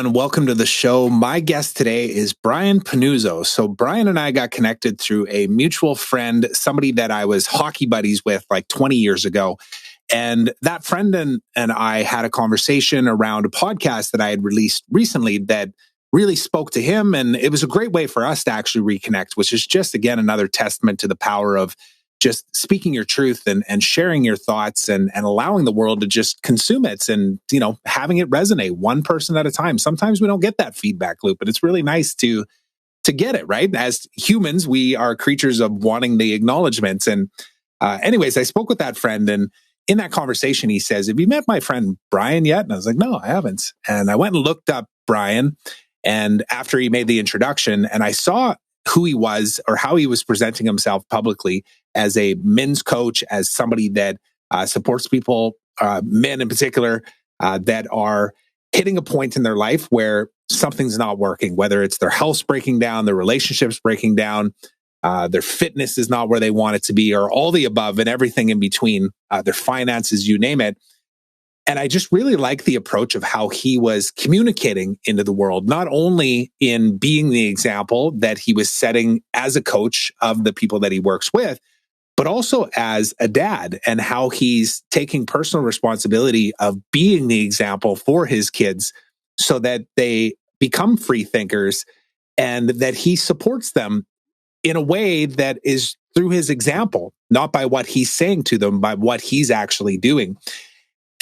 everyone. Welcome to the show. My guest today is Brian Pannuzzo. So Brian and I got connected through a mutual friend, somebody that I was hockey buddies with like 20 years ago. And that friend and I had a conversation around a podcast that I had released recently that really spoke to him. And it was a great way for us to actually reconnect, which is just, again, another testament to the power of just speaking your truth and sharing your thoughts and allowing the world to just consume it and, having it resonate one person at a time. Sometimes we don't get that feedback loop, but it's really nice to get it, right? As humans, we are creatures of wanting the acknowledgments. And anyways, I spoke with that friend, and in that conversation, he says, "Have you met my friend Brian yet?" And I was like, "No, I haven't." And I went and looked up Brian, and after he made the introduction, and I saw who he was or how he was presenting himself publicly as a men's coach, as somebody that supports people, men in particular, that are hitting a point in their life where something's not working, whether it's their health's breaking down, their relationships breaking down, their fitness is not where they want it to be, or all the above and everything in between, their finances, you name it. And I just really like the approach of how he was communicating into the world, not only in being the example that he was setting as a coach of the people that he works with, but also as a dad, and how he's taking personal responsibility of being the example for his kids so that they become free thinkers, and that he supports them in a way that is through his example, not by what he's saying to them, by what he's actually doing.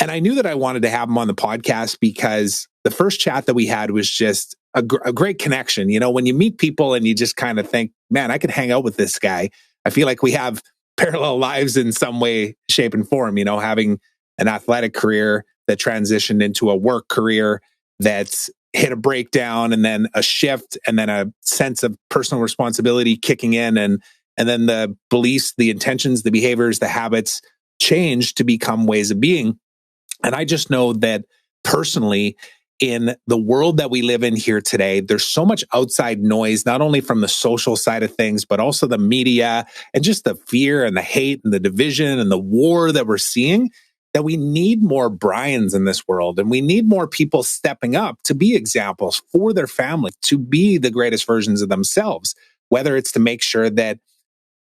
And I knew that I wanted to have him on the podcast because the first chat that we had was just a great connection. When you meet people and you just kind of think, man, I could hang out with this guy. I feel like we have parallel lives in some way, shape, and form, having an athletic career that transitioned into a work career that's hit a breakdown, and then a shift, and then a sense of personal responsibility kicking in, and then the beliefs, the intentions, the behaviors, the habits change to become ways of being. And I just know that personally, in the world that we live in here today, there's so much outside noise, not only from the social side of things, but also the media and just the fear and the hate and the division and the war that we're seeing, that we need more Brians in this world. And we need more people stepping up to be examples for their family, to be the greatest versions of themselves, whether it's to make sure that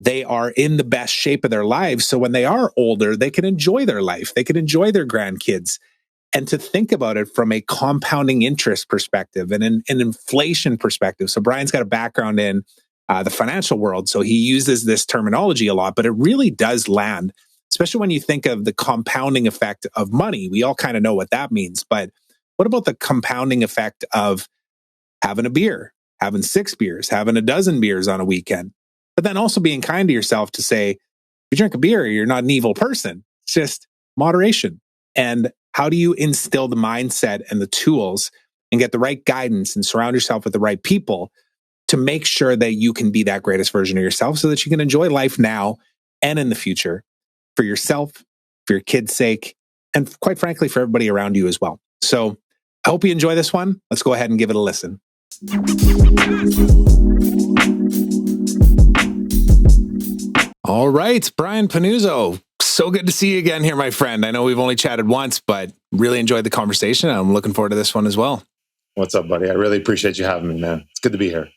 they are in the best shape of their lives. So when they are older, they can enjoy their life. They can enjoy their grandkids. And to think about it from a compounding interest perspective and an inflation perspective. So Brian's got a background in the financial world, so he uses this terminology a lot, but it really does land, especially when you think of the compounding effect of money. We all kind of know what that means, but what about the compounding effect of having a beer, having 6 beers, having a dozen beers on a weekend, but then also being kind to yourself to say, if you drink a beer, you're not an evil person. It's just moderation. And how do you instill the mindset and the tools and get the right guidance and surround yourself with the right people to make sure that you can be that greatest version of yourself so that you can enjoy life now and in the future for yourself, for your kids' sake, and quite frankly, for everybody around you as well. So I hope you enjoy this one. Let's go ahead and give it a listen. All right, Brian Pannuzzo. So good to see you again here, my friend. I know we've only chatted once, but really enjoyed the conversation. I'm looking forward to this one as well. What's up, buddy? I really appreciate you having me, man. It's good to be here.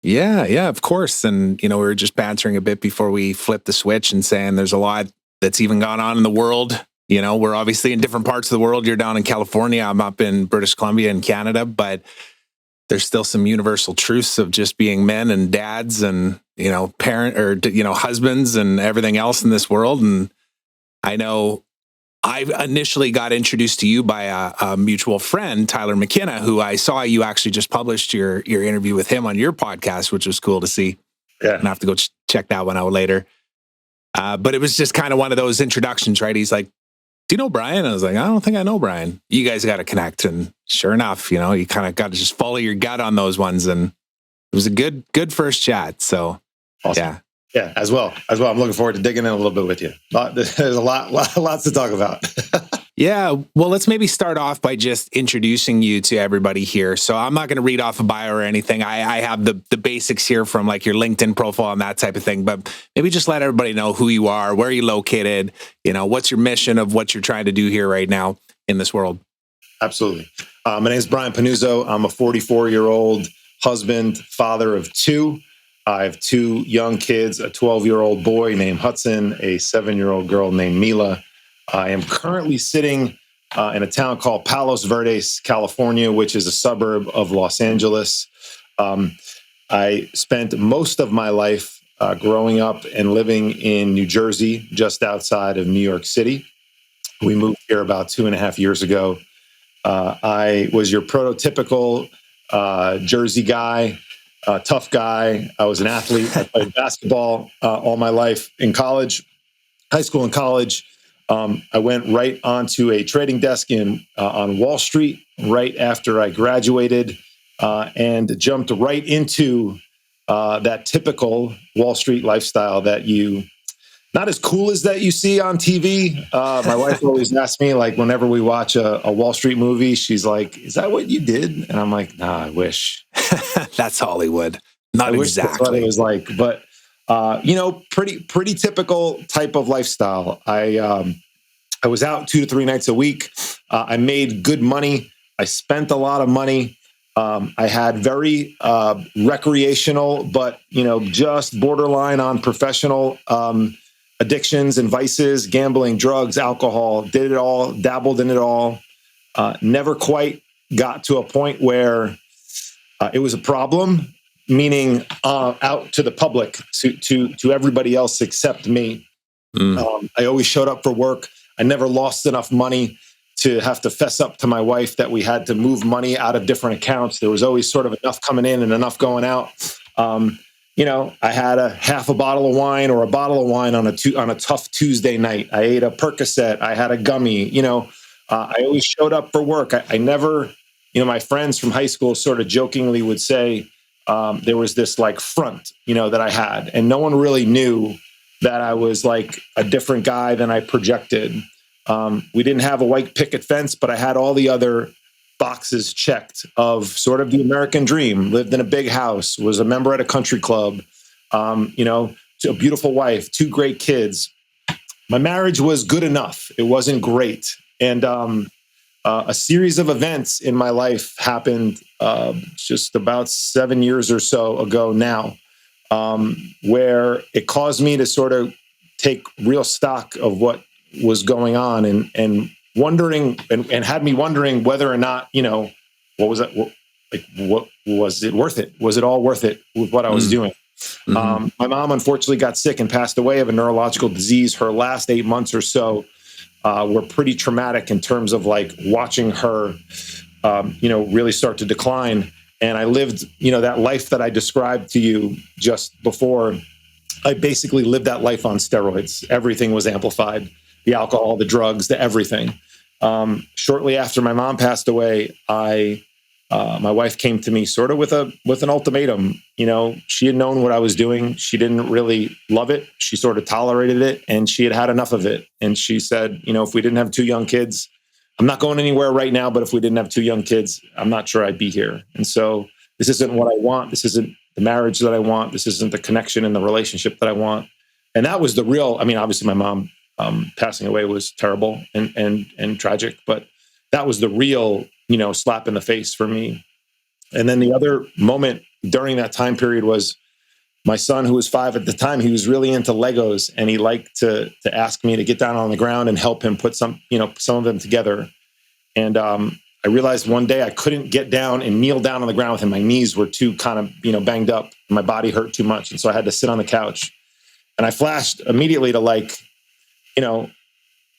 Yeah, of course. And, we were just bantering a bit before we flipped the switch and saying there's a lot that's even gone on in the world. We're obviously in different parts of the world. You're down in California. I'm up in British Columbia and Canada, but there's still some universal truths of just being men and dads and, parent or, husbands and everything else in this world. And I know I initially got introduced to you by a mutual friend, Tyler McKinna, who I saw you actually just published your interview with him on your podcast, which was cool to see. Yeah. And I have to go check that one out later. But it was just kind of one of those introductions, right? He's like, "Do you know Brian?" I was like, "I don't think I know Brian." You guys got to connect. And sure enough, you kind of got to just follow your gut on those ones. And it was a good first chat. So awesome. Yeah. Yeah, as well. I'm looking forward to digging in a little bit with you. There's a lots to talk about. Yeah. Well, let's maybe start off by just introducing you to everybody here. So I'm not going to read off a bio or anything. I have the basics here from like your LinkedIn profile and that type of thing, but maybe just let everybody know who you are, where you're located, what's your mission of what you're trying to do here right now in this world. Absolutely. My name is Brian Pannuzzo. I'm a 44-year-old husband, father of two. I have two young kids, a 12-year-old boy named Hudson, a 7-year-old girl named Mila. I am currently sitting in a town called Palos Verdes, California, which is a suburb of Los Angeles. I spent most of my life growing up and living in New Jersey, just outside of New York City. We moved here about 2.5 years ago. I was your prototypical Jersey guy, tough guy. I was an athlete. I played basketball all my life in college, high school and college. I went right onto a trading desk on Wall Street right after I graduated and jumped right into that typical Wall Street lifestyle that not as cool as that you see on TV. My wife always asks me, like, whenever we watch a Wall Street movie, she's like, "Is that what you did?" And I'm like, "Nah, I wish." That's Hollywood. Not I wish exactly. That's what it was like, but pretty typical type of lifestyle. I was out 2 to 3 nights a week. I made good money. I spent a lot of money. I had very recreational, but just borderline on professional addictions and vices, gambling, drugs, alcohol, did it all, dabbled in it all. Never quite got to a point where it was a problem, meaning out to the public, to everybody else except me. I always showed up for work. I never lost enough money to have to fess up to my wife that we had to move money out of different accounts. There was always sort of enough coming in and enough going out. I had a half a bottle of wine or a bottle of wine on a tough Tuesday night. I ate a Percocet. I had a gummy. I always showed up for work. I never, my friends from high school sort of jokingly would say there was this like front, that I had, and no one really knew that I was like a different guy than I projected. We didn't have a white picket fence, but I had all the other boxes checked of sort of the American dream. Lived in a big house, was a member at a country club, a beautiful wife, 2 great kids. My marriage was good enough. It wasn't great. And a series of events in my life happened just about 7 years or so ago now, where it caused me to sort of take real stock of what was going on and wondering and had me wondering whether or not, what was that? What was it worth it? Was it all worth it with what I was doing? Mm-hmm. My mom unfortunately got sick and passed away of a neurological disease. Her last 8 months or so were pretty traumatic in terms of like watching her, really start to decline. And I lived, that life that I described to you just before. I basically lived that life on steroids. Everything was amplified. The alcohol, the drugs, the everything. Shortly after my mom passed away, my wife came to me sort of with an ultimatum. She had known what I was doing. She didn't really love it. She sort of tolerated it, and she had had enough of it. And she said, if we didn't have 2 young kids, I'm not going anywhere right now, but if we didn't have 2 young kids, I'm not sure I'd be here. And so this isn't what I want. This isn't the marriage that I want. This isn't the connection and the relationship that I want. And that was the real, obviously my mom passing away was terrible and tragic, but that was the real, slap in the face for me. And then the other moment during that time period was my son, who was 5 at the time. He was really into Legos, and he liked to ask me to get down on the ground and help him put some of them together. And I realized one day I couldn't get down and kneel down on the ground with him. My knees were too kind of, banged up. My body hurt too much. And so I had to sit on the couch. And I flashed immediately to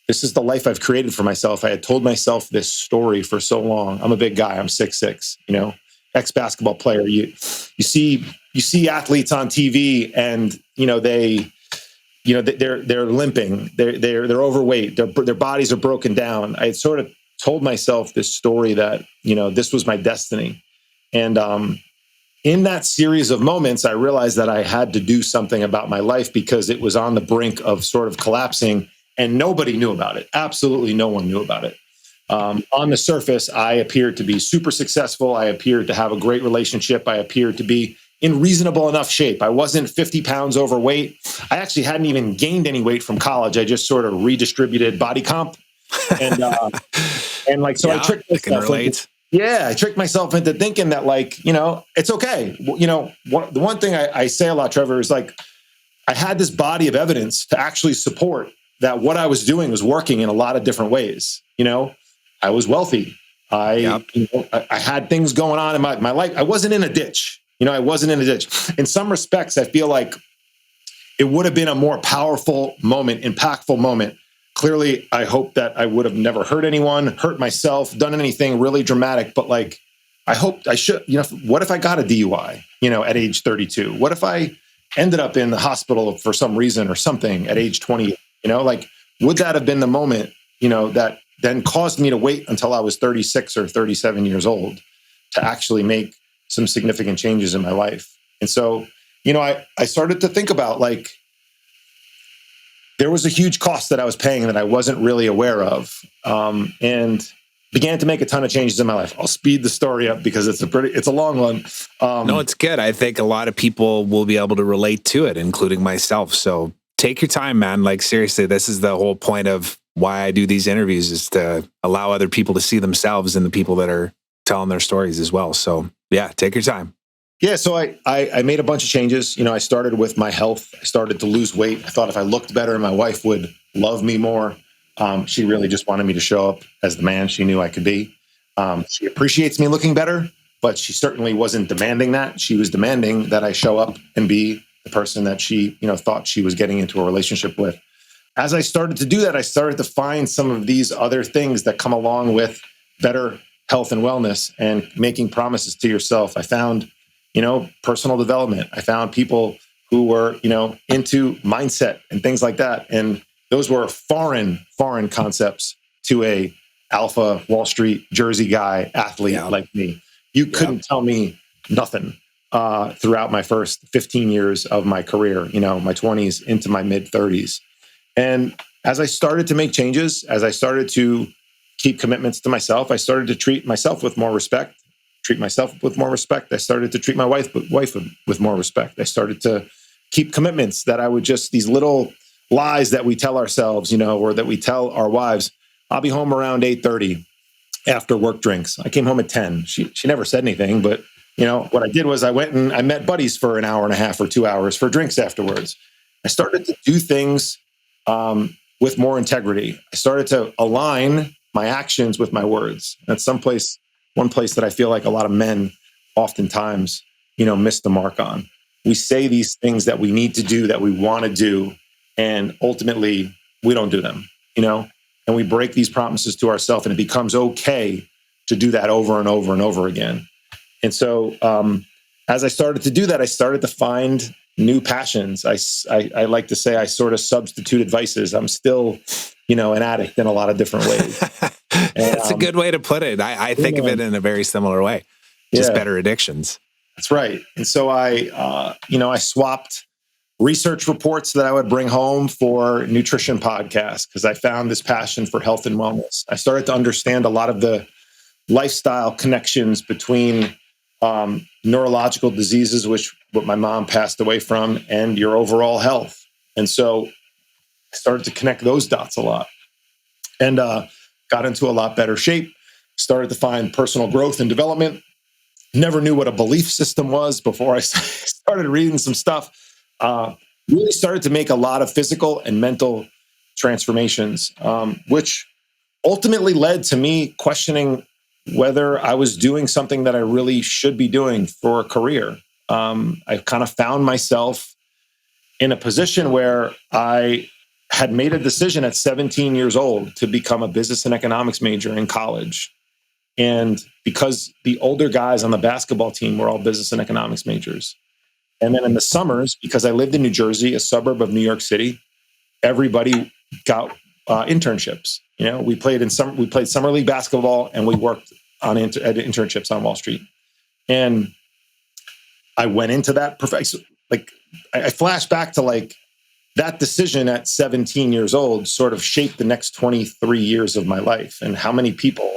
this is the life I've created for myself. I had told myself this story for so long. I'm a big guy. I'm 6'6", ex-basketball player. You see athletes on TV, and they're limping. They're overweight. Their bodies are broken down. I had sort of told myself this story that this was my destiny, and in that series of moments, I realized that I had to do something about my life because it was on the brink of sort of collapsing, and nobody knew about it. Absolutely no one knew about it. On the surface, I appeared to be super successful. I appeared to have a great relationship. I appeared to be in reasonable enough shape. I wasn't 50 pounds overweight. I actually hadn't even gained any weight from college. I just sort of redistributed body comp. And And like, so I Yeah, tricked I can myself. relate. I tricked myself into thinking that, like, it's okay. The one thing I say a lot, Trevor, is like, I had this body of evidence to actually support that what I was doing was working in a lot of different ways. I was wealthy. Yep. I had things going on in my life. I wasn't in a ditch. I wasn't in a ditch. In some respects, I feel like it would have been a more powerful moment, impactful moment. Clearly, I hope that I would have never hurt anyone, hurt myself, done anything really dramatic. But like, I hoped I should, what if I got a DUI, at age 32? What if I ended up in the hospital for some reason or something at age 20? Like, would that have been the moment, that then caused me to wait until I was 36 or 37 years old to actually make some significant changes in my life? And so, I started to think about, like, there was a huge cost that I was paying that I wasn't really aware of, and began to make a ton of changes in my life. I'll speed the story up because it's a long one. No, it's good. I think a lot of people will be able to relate to it, including myself. So take your time, man. Like, seriously, this is the whole point of why I do these interviews, is to allow other people to see themselves in the people that are telling their stories as well. So yeah, take your time. Yeah, so I made a bunch of changes. I started with my health. I started to lose weight. I thought if I looked better, my wife would love me more. She really just wanted me to show up as the man she knew I could be. She appreciates me looking better, but she certainly wasn't demanding that. She was demanding that I show up and be the person that she, thought she was getting into a relationship with. As I started to do that, I started to find some of these other things that come along with better health and wellness and making promises to yourself. I found personal development. I found people who were, into mindset and things like that. And those were foreign concepts to a alpha Wall Street Jersey guy athlete like me. You couldn't tell me nothing throughout my first 15 years of my career, my 20s into my mid 30s. And as I started to make changes, as I started to keep commitments to myself, I started to treat myself with more respect. I started to treat my wife with more respect. I started to keep commitments that I would just, these little lies that we tell ourselves, or that we tell our wives. I'll be home around 8:30 after work drinks. I came home at 10. She never said anything, but what I did was I went and I met buddies for an hour and a half or 2 hours for drinks afterwards. I started to do things with more integrity. I started to align my actions with my words. That's one place that I feel like a lot of men oftentimes, miss the mark on. We say these things that we need to do, that we want to do, and ultimately we don't do them, and we break these promises to ourselves, and it becomes okay to do that over and over and over again. And so as I started to do that, I started to find new passions. I like to say I sort of substituted vices. I'm still, an addict in a lot of different ways. That's a good way to put it. I think of it in a very similar way, just better addictions. That's right. And so I swapped research reports that I would bring home for nutrition podcasts because I found this passion for health and wellness. I started to understand a lot of the lifestyle connections between neurological diseases, what my mom passed away from, and your overall health. And so I started to connect those dots a lot and got into a lot better shape, started to find personal growth and development. Never knew what a belief system was before I started reading some stuff. Really started to make a lot of physical and mental transformations, which ultimately led to me questioning whether I was doing something that I really should be doing for a career. I kind of found myself in a position where I had made a decision at 17 years old to become a business and economics major in college. And because the older guys on the basketball team were all business and economics majors. And then in the summers, because I lived in New Jersey, a suburb of New York City, everybody got internships. We played summer league basketball, and we worked on at internships on Wall Street. And I went into that I flash back to that decision at 17 years old sort of shaped the next 23 years of my life, and how many people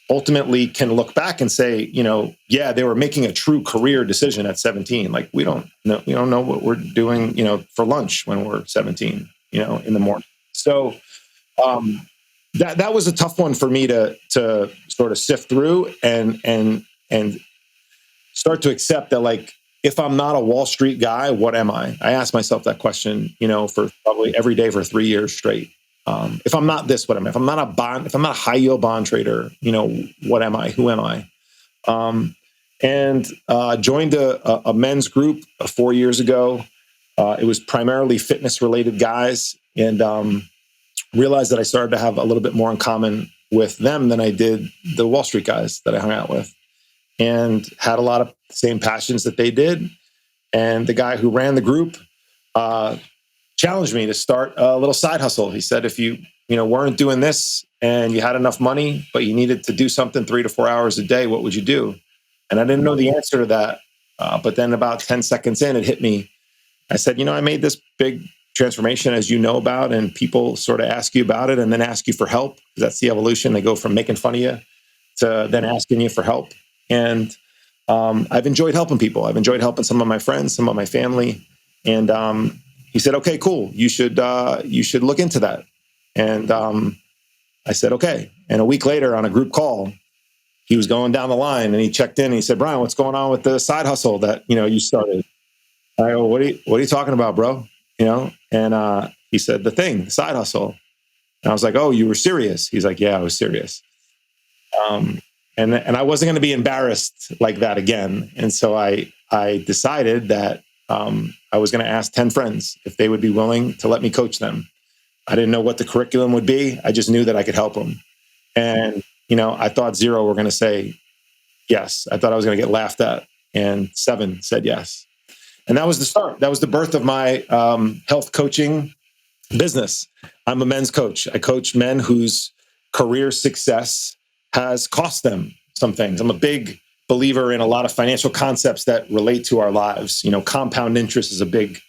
ultimately can look back and say, they were making a true career decision at 17. We don't know what we're doing, for lunch when we're 17, in the morning. So that was a tough one for me to sort of sift through and start to accept that, like, if I'm not a Wall Street guy, what am I? I asked myself that question, for probably every day for 3 years straight. If I'm not this, what am I? If I'm not a high yield bond trader, what am I? Who am I? And joined a men's group 4 years ago. It was primarily fitness related guys, and realized that I started to have a little bit more in common with them than I did the Wall Street guys that I hung out with, and had a lot of same passions that they did. And the guy who ran the group challenged me to start a little side hustle. He said, if you weren't doing this and you had enough money, but you needed to do something 3 to 4 hours a day, what would you do? And I didn't know the answer to that. But then about 10 seconds in, it hit me. I said, I made this big transformation, as you know about, and people sort of ask you about it and then ask you for help. That's the evolution. They go from making fun of you to then asking you for help. And I've enjoyed helping people. I've enjoyed helping some of my friends, some of my family. And he said, okay, cool. You should look into that. And I said, okay. And a week later on a group call, he was going down the line and he checked in and he said, Brian, what's going on with the side hustle that, you started? I go, what are you talking about, bro? And he said, the side hustle. And I was like, oh, you were serious? He's like, yeah, I was serious. And I wasn't going to be embarrassed like that again. And so I decided that I was going to ask 10 friends if they would be willing to let me coach them. I didn't know what the curriculum would be. I just knew that I could help them. And, I thought 0 were going to say yes. I thought I was going to get laughed at. And 7 said yes. And that was the start. That was the birth of my health coaching business. I'm a men's coach. I coach men whose career success has cost them some things. I'm a big believer in a lot of financial concepts that relate to our lives. Compound interest is a big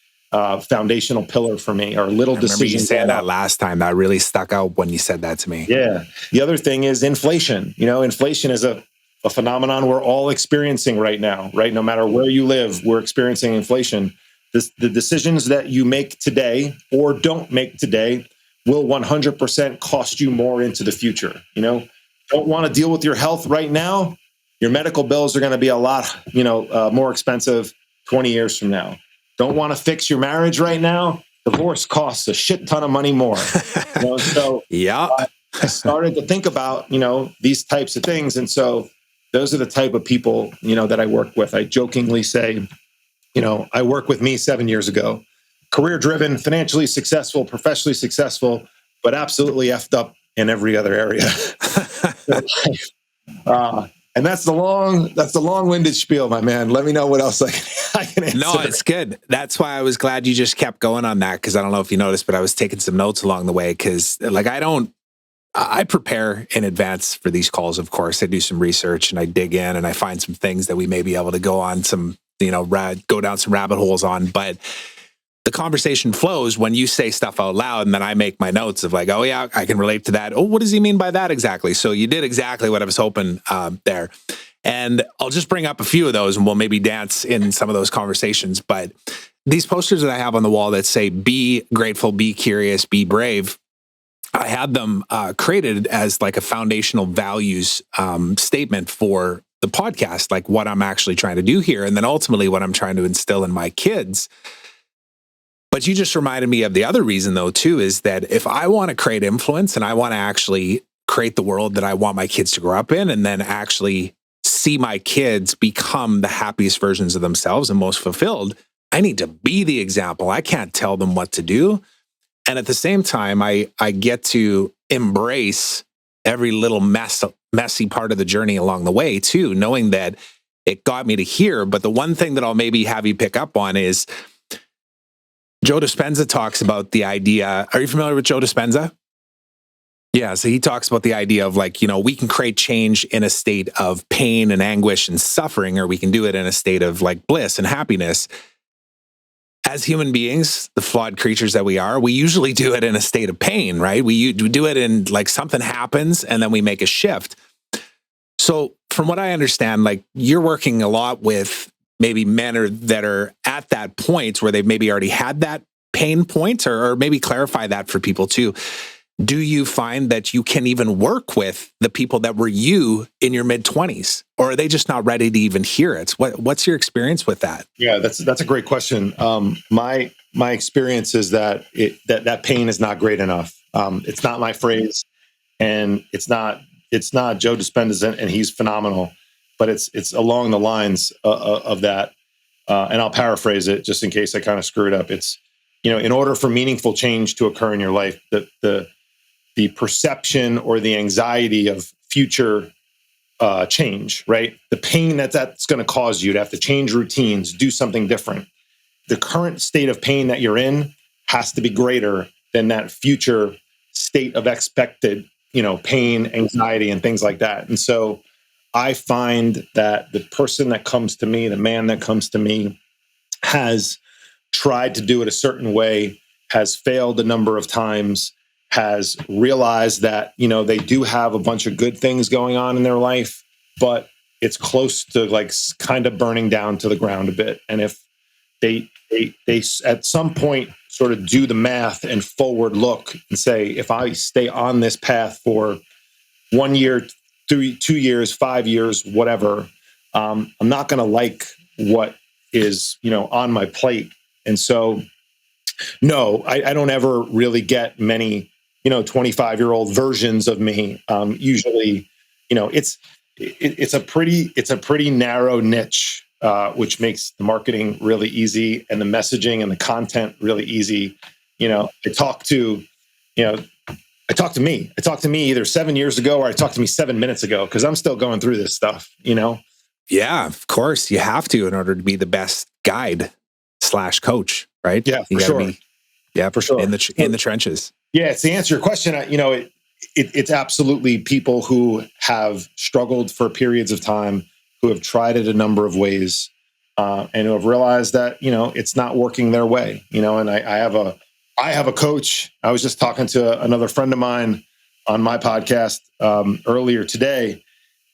foundational pillar for me, or little decisions. I remember you saying that last time. That really stuck out when you said that to me. Yeah. The other thing is inflation. Inflation is a phenomenon we're all experiencing right now, right? No matter where you live, we're experiencing inflation. The decisions that you make today or don't make today will 100% cost you more into the future. Don't want to deal with your health right now. Your medical bills are going to be a lot, more expensive 20 years from now. Don't want to fix your marriage right now. Divorce costs a shit ton of money more. So yeah, I started to think about, these types of things. And so those are the type of people, that I work with. I jokingly say, I work with me 7 years ago, career-driven, financially successful, professionally successful, but absolutely effed up in every other area. And that's the long-winded spiel, my man. Let me know what else I can answer. No, it's good. That's why I was glad you just kept going on that, because I don't know if you noticed, but I was taking some notes along the way, because I prepare in advance for these calls. Of course, I do some research and I dig in and I find some things that we may be able to go on some, go down some rabbit holes on. But the conversation flows when you say stuff out loud, and then I make my notes of like, oh yeah, I can relate to that. Oh, what does he mean by that exactly? So you did exactly what I was hoping there. And I'll just bring up a few of those and we'll maybe dance in some of those conversations. But these posters that I have on the wall that say, be grateful, be curious, be brave, I had them created as like a foundational values statement for the podcast, like what I'm actually trying to do here. And then ultimately what I'm trying to instill in my kids. But you just reminded me of the other reason though, too, is that if I want to create influence and I want to actually create the world that I want my kids to grow up in, and then actually see my kids become the happiest versions of themselves and most fulfilled, I need to be the example. I can't tell them what to do. And at the same time, I get to embrace every little messy part of the journey along the way too, knowing that it got me to here. But the one thing that I'll maybe have you pick up on is Joe Dispenza talks about the idea. Are you familiar with Joe Dispenza? Yeah, so he talks about the idea of like, we can create change in a state of pain and anguish and suffering, or we can do it in a state of like bliss and happiness. As human beings, the flawed creatures that we are, we usually do it in a state of pain, right? We do it in like something happens and then we make a shift. So from what I understand, like you're working a lot with maybe men that are at that point where they've maybe already had that pain point, or maybe clarify that for people too. do you find that you can even work with the people that were you in your mid-20s, or are they just not ready to even hear it? What's your experience with that? Yeah, that's a great question. My experience is that that pain is not great enough. It's not my phrase, and it's not Joe Dispenza's, and he's phenomenal, but it's along the lines of that. And I'll paraphrase it just in case I kind of screw it up. It's, in order for meaningful change to occur in your life, the perception or the anxiety of future change, right? The pain that's going to cause you to have to change routines, do something different. The current state of pain that you're in has to be greater than that future state of expected, pain, anxiety, and things like that. And so I find that the person that comes to me, the man that comes to me, has tried to do it a certain way, has failed a number of times, has realized that, they do have a bunch of good things going on in their life, but it's close to like kind of burning down to the ground a bit. And if they at some point sort of do the math and forward look and say, if I stay on this path for 1 year, 2 years, 5 years, whatever, I'm not going to like what is, on my plate. And so, no, I don't ever really get many, 25-year-old versions of me. Usually, it's a pretty narrow niche, which makes the marketing really easy and the messaging and the content really easy. I talk to me. I talked to me either 7 years ago or I talked to me 7 minutes ago because I'm still going through this stuff, Yeah, of course. You have to in order to be the best guide / coach, right? Yeah, for sure. For sure. In the trenches. Yeah, to answer your question, it's absolutely people who have struggled for periods of time, who have tried it a number of ways, and who have realized that, it's not working their way, and I have a coach. I was just talking to another friend of mine on my podcast earlier today,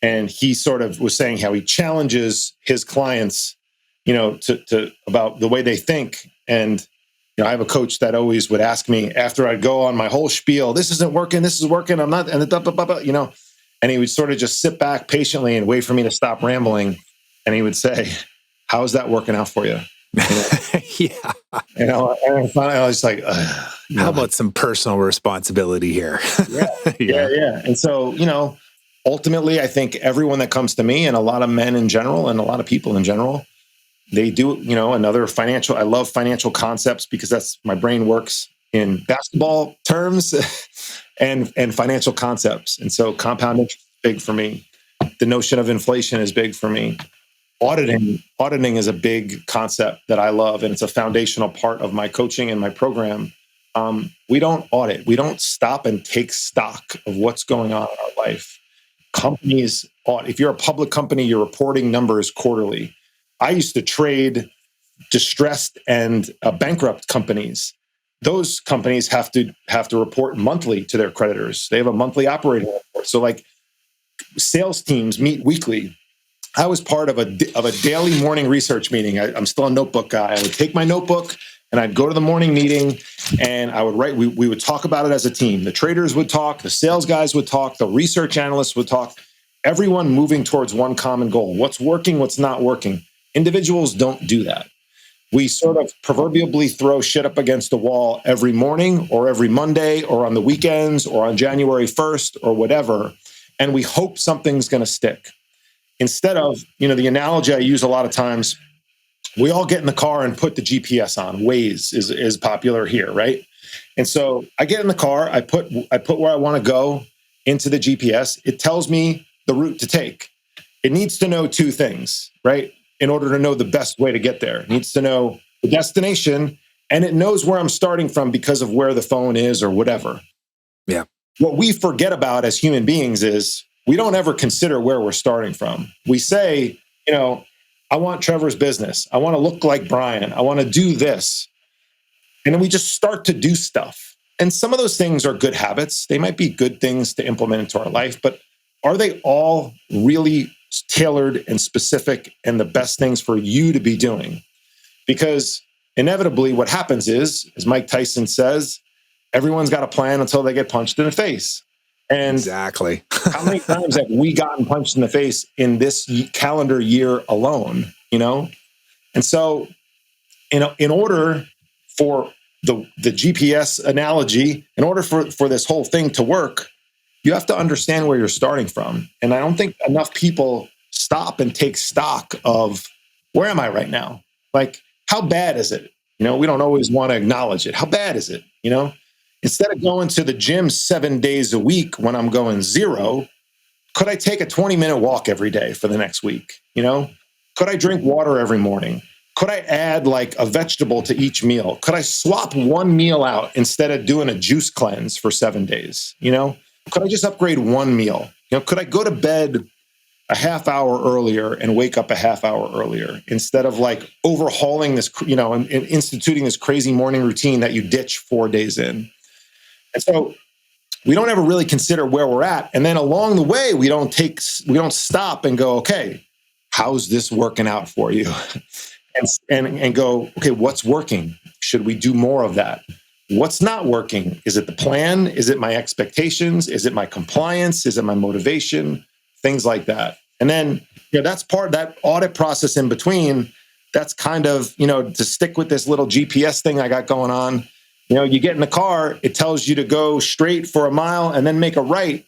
and he sort of was saying how he challenges his clients, to about the way they think. And I have a coach that always would ask me after I'd go on my whole spiel, this isn't working, this is working, I'm not, and and he would sort of just sit back patiently and wait for me to stop rambling. And he would say, how's that working out for you? Yeah. And finally I was like, how about some personal responsibility here? Yeah. And so, ultimately, I think everyone that comes to me, and a lot of men in general and a lot of people in general, they do, I love financial concepts because that's my brain works in basketball terms and financial concepts. And so compound interest is big for me. The notion of inflation is big for me. Auditing is a big concept that I love, and it's a foundational part of my coaching and my program. We don't audit. We don't stop and take stock of what's going on in our life. Companies audit. If you're a public company, you're reporting numbers quarterly. I used to trade distressed and bankrupt companies. Those companies have to report monthly to their creditors. They have a monthly operating report. So like sales teams meet weekly. I was part of a daily morning research meeting. I'm still a notebook guy. I would take my notebook and I'd go to the morning meeting and I would write. We would talk about it as a team. The traders would talk, the sales guys would talk, the research analysts would talk, everyone moving towards one common goal. What's working, what's not working. Individuals don't do that. We sort of proverbially throw shit up against the wall every morning or every Monday or on the weekends or on January 1st or whatever. And we hope something's going to stick. Instead of, the analogy I use a lot of times, we all get in the car and put the GPS on. Waze is popular here, right? And so I get in the car, I put where I want to go into the GPS. It tells me the route to take. It needs to know two things, right? In order to know the best way to get there. It needs to know the destination, and it knows where I'm starting from because of where the phone is or whatever. Yeah. What we forget about as human beings is we don't ever consider where we're starting from. We say, I want Trevor's business. I want to look like Brian. I want to do this. And then we just start to do stuff. And some of those things are good habits. They might be good things to implement into our life, but are they all really tailored and specific and the best things for you to be doing? Because inevitably what happens is, as Mike Tyson says, Everyone's got a plan until they get punched in the face. And exactly. how many times have we gotten punched in the face in this calendar year alone, And so, in order for the GPS analogy, in order for this whole thing to work, you have to understand where you're starting from. And I don't think enough people stop and take stock of, where am I right now? Like, how bad is it? We don't always want to acknowledge it. How bad is it? Instead of going to the gym 7 days a week when I'm going 0, could I take a 20-minute walk every day for the next week? Could I drink water every morning? Could I add like a vegetable to each meal? Could I swap one meal out instead of doing a juice cleanse for 7 days? Could I just upgrade one meal? Could I go to bed a half hour earlier and wake up a half hour earlier instead of like overhauling this, and instituting this crazy morning routine that you ditch 4 days in? And so we don't ever really consider where we're at. And then along the way, we don't stop and go, okay, how's this working out for you? and go, okay, what's working? Should we do more of that? What's not working? Is it the plan? Is it my expectations? Is it my compliance? Is it my motivation? Things like that. And then, that's part of that audit process in between. That's kind of, to stick with this little GPS thing I got going on. You get in the car, it tells you to go straight for a mile and then make a right.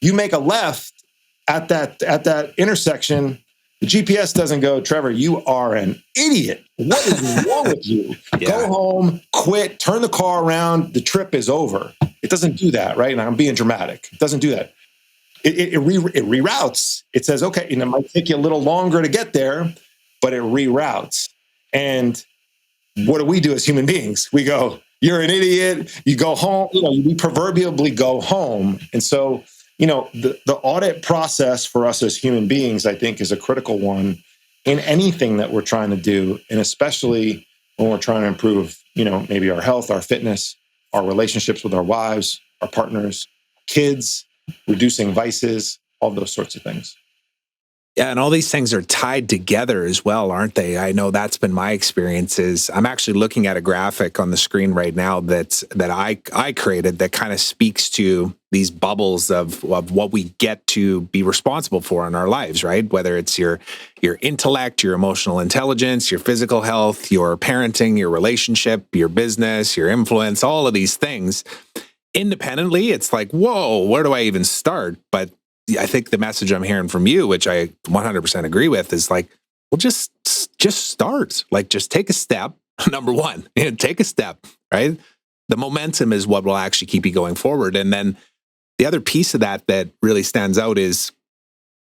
You make a left at that intersection. The GPS doesn't go, Trevor, you are an idiot. What is wrong with you? Yeah. Go home, quit, turn the car around. The trip is over. It doesn't do that, right? And I'm being dramatic. It doesn't do that. It reroutes. It says, okay, it might take you a little longer to get there, but it reroutes. And what do we do as human beings? We go, you're an idiot. You go home. We proverbially go home. And so, the audit process for us as human beings, I think, is a critical one in anything that we're trying to do. And especially when we're trying to improve, maybe our health, our fitness, our relationships with our wives, our partners, kids, reducing vices, all those sorts of things. Yeah, and all these things are tied together as well, aren't they? I know that's been my experiences. I'm actually looking at a graphic on the screen right now that I created that kind of speaks to these bubbles of what we get to be responsible for in our lives, right? Whether it's your intellect, your emotional intelligence, your physical health, your parenting, your relationship, your business, your influence, all of these things. Independently, it's like, whoa, where do I even start? But I think the message I'm hearing from you, which I 100% agree with, is like, well, just start. Like, just take a step. Number one, take a step, right? The momentum is what will actually keep you going forward. And then the other piece of that really stands out is,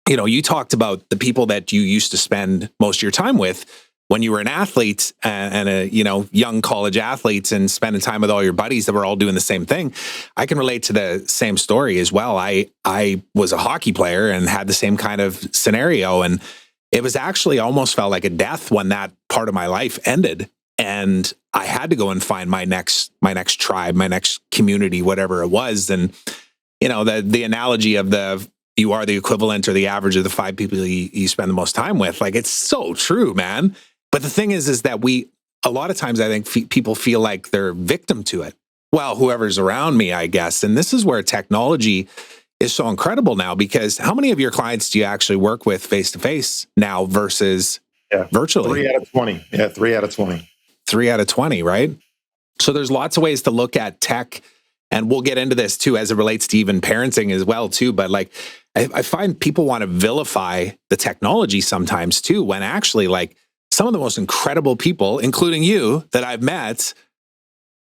you talked about the people that you used to spend most of your time with when you were an athlete and a young college athletes and spending time with all your buddies that were all doing the same thing. I can relate to the same story as well. I was a hockey player and had the same kind of scenario, and it was actually almost felt like a death when that part of my life ended, and I had to go and find my next tribe, my next community, whatever it was. And the analogy of you are the equivalent or the average of the 5 people you spend the most time with. Like, it's so true, man. But the thing is that a lot of times I think people feel like they're victim to it. Well, whoever's around me, I guess. And this is where technology is so incredible now, because how many of your clients do you actually work with face-to-face now versus virtually? 3 out of 20. Yeah, 3 out of 20. 3 out of 20, right? So there's lots of ways to look at tech. And we'll get into this too, as it relates to even parenting as well too. But like, I find people want to vilify the technology sometimes too, when actually, like, some of the most incredible people, including you, that I've met,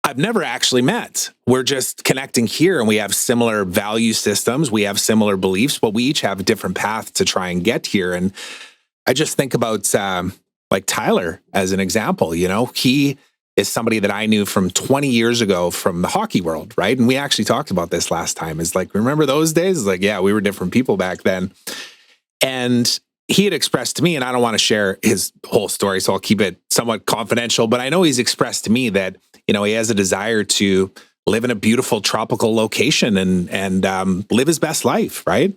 I've never actually met. We're just connecting here, and we have similar value systems. We have similar beliefs, but we each have a different path to try and get here. And I just think about like Tyler as an example. He is somebody that I knew from 20 years ago from the hockey world, right? And we actually talked about this last time. It's like, remember those days? It's like, yeah, we were different people back then. And he had expressed to me, and I don't want to share his whole story, so I'll keep it somewhat confidential, but I know he's expressed to me that, he has a desire to live in a beautiful tropical location and live his best life, right?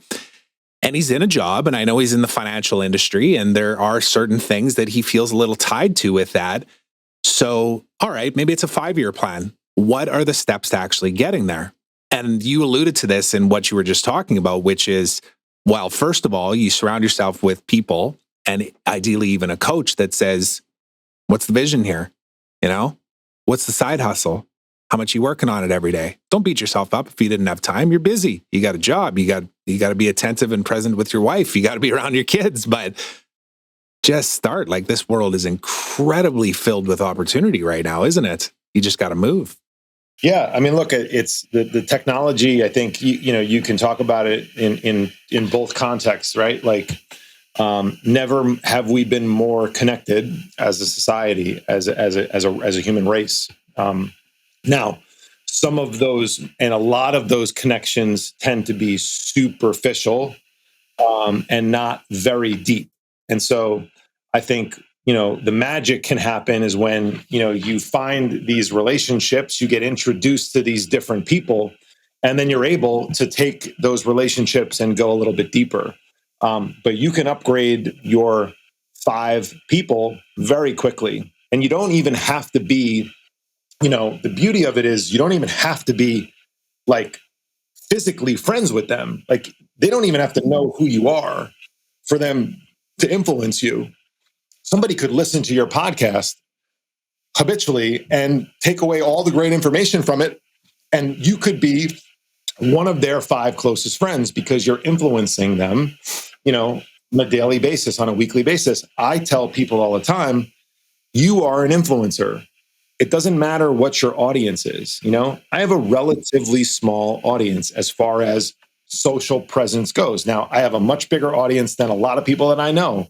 And he's in a job, and I know he's in the financial industry, and there are certain things that he feels a little tied to with that. So, all right, maybe it's a 5-year plan. what are the steps to actually getting there? And you alluded to this in what you were just talking about, which is, well, first of all, you surround yourself with people and ideally even a coach that says, what's the vision here? You know, what's the side hustle? How much you working on it every day? Don't beat yourself up if you didn't have time. You're busy. You got a job. You got to be attentive and present with your wife. You got to be around your kids, but just start. Like, this world is incredibly filled with opportunity right now, isn't it? You just got to move. Yeah, I mean, look, it's the technology. I think you can talk about it in both contexts, right? Like, never have we been more connected as a society, as a human race. Now, some of those and a lot of those connections tend to be superficial and not very deep. And so, I think the magic can happen is when you find these relationships, you get introduced to these different people, and then you're able to take those relationships and go a little bit deeper. But you can upgrade your 5 people very quickly, and you don't even have to be. The beauty of it is you don't even have to be like physically friends with them. Like, they don't even have to know who you are for them to influence you. Somebody could listen to your podcast habitually and take away all the great information from it, and you could be one of their 5 closest friends because you're influencing them, on a daily basis, on a weekly basis. I tell people all the time, you are an influencer. It doesn't matter what your audience is. I have a relatively small audience as far as social presence goes. Now, I have a much bigger audience than a lot of people that I know.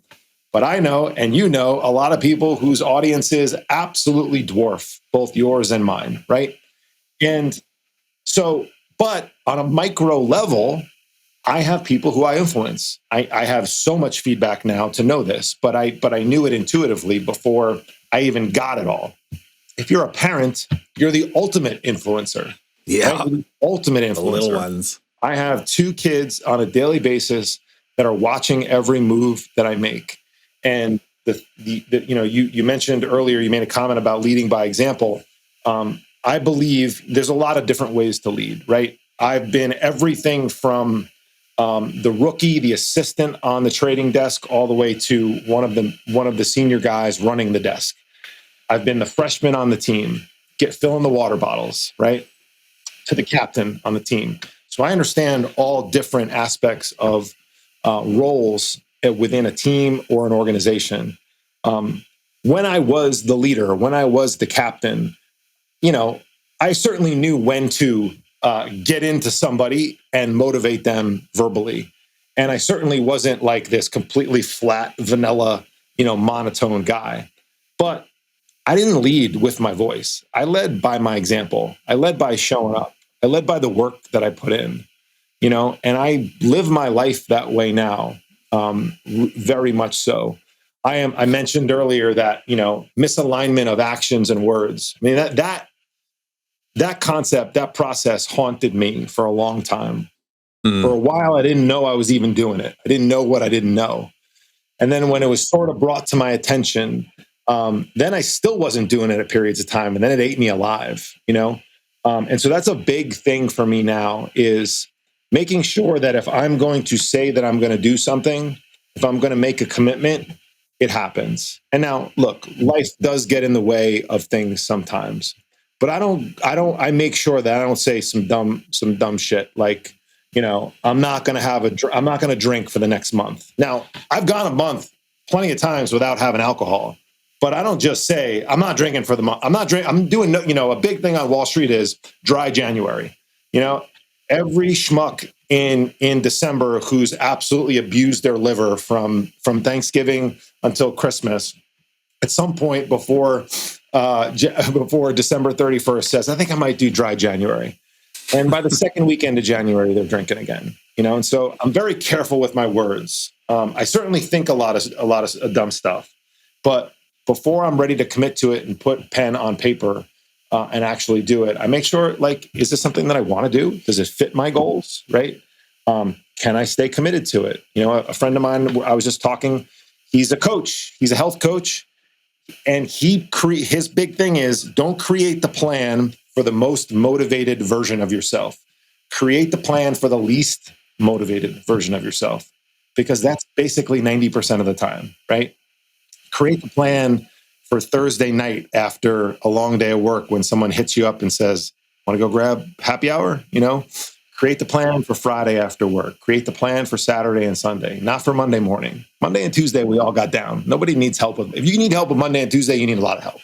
But I know, and a lot of people whose audiences absolutely dwarf both yours and mine, right? And so, but on a micro level, I have people who I influence. I have so much feedback now to know this, but I knew it intuitively before I even got it all. If you're a parent, you're the ultimate influencer. Yeah, right? The ultimate influencer. The little ones. I have 2 kids on a daily basis that are watching every move that I make. And you mentioned earlier, you made a comment about leading by example. I believe there's a lot of different ways to lead, right? I've been everything from the rookie, the assistant on the trading desk, all the way to one of the senior guys running the desk. I've been the freshman on the team, filling the water bottles, right? To the captain on the team. So I understand all different aspects of roles within a team or an organization. When I was the leader, when I was the captain, I certainly knew when to get into somebody and motivate them verbally. And I certainly wasn't like this completely flat, vanilla, monotone guy. But I didn't lead with my voice. I led by my example. I led by showing up. I led by the work that I put in, and I live my life that way now, very much so. I mentioned earlier that, misalignment of actions and words. I mean, that concept, that process haunted me for a long time. For a while, I didn't know I was even doing it. I didn't know what I didn't know. And then when it was sort of brought to my attention, then I still wasn't doing it at periods of time. And then it ate me alive, And so that's a big thing for me now, is making sure that if I'm going to say that I'm going to do something, if I'm going to make a commitment, it happens. And now, look, life does get in the way of things sometimes, but I make sure that I don't say some dumb shit like, I'm not going to drink for the next month. Now, I've gone a month plenty of times without having alcohol. But I don't just say, I'm not drinking for the month. I'm doing, a big thing on Wall Street is dry January. Every schmuck in December who's absolutely abused their liver from Thanksgiving until Christmas, at some point before December 31st says, I think I might do dry January. And by the second weekend of January, they're drinking again. And so I'm very careful with my words. I certainly think a lot of dumb stuff, but before I'm ready to commit to it and put pen on paper and actually do it, I make sure, is this something that I want to do? Does it fit my goals, right? Can I stay committed to it? A friend of mine, I was just talking, he's a coach. He's a health coach. And his big thing is, don't create the plan for the most motivated version of yourself. Create the plan for the least motivated version of yourself, because that's basically 90% of the time, right? Create the plan for Thursday night after a long day of work when someone hits you up and says, want to go grab happy hour? Create the plan for Friday after work. Create the plan for Saturday and Sunday, not for Monday morning. Monday and Tuesday, we all got down. Nobody needs help with. If you need help with Monday and Tuesday, you need a lot of help,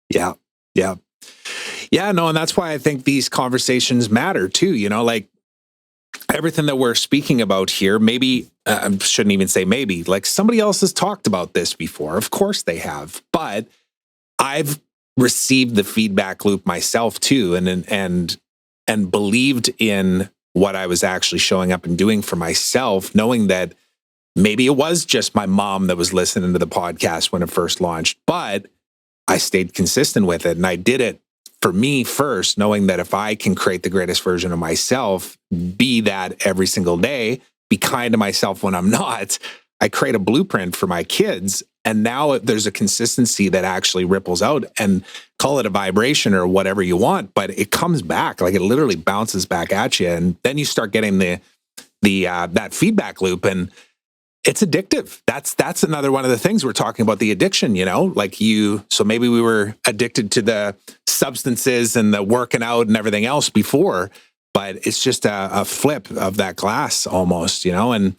Yeah. Yeah. Yeah. No. And that's why I think these conversations matter too. Like everything that we're speaking about here, maybe, I shouldn't even say maybe, like somebody else has talked about this before. Of course they have, but I've received the feedback loop myself too. And believed in what I was actually showing up and doing for myself, knowing that maybe it was just my mom that was listening to the podcast when it first launched, but I stayed consistent with it. And I did it for me first, knowing that if I can create the greatest version of myself, be that every single day, be kind to myself when I'm not, I create a blueprint for my kids. And now there's a consistency that actually ripples out, and call it a vibration or whatever you want, but it comes back, like it literally bounces back at you. And then you start getting that feedback loop, and it's addictive. That's another one of the things we're talking about, the addiction, so maybe we were addicted to the substances and the working out and everything else before, but it's just a flip of that glass almost, and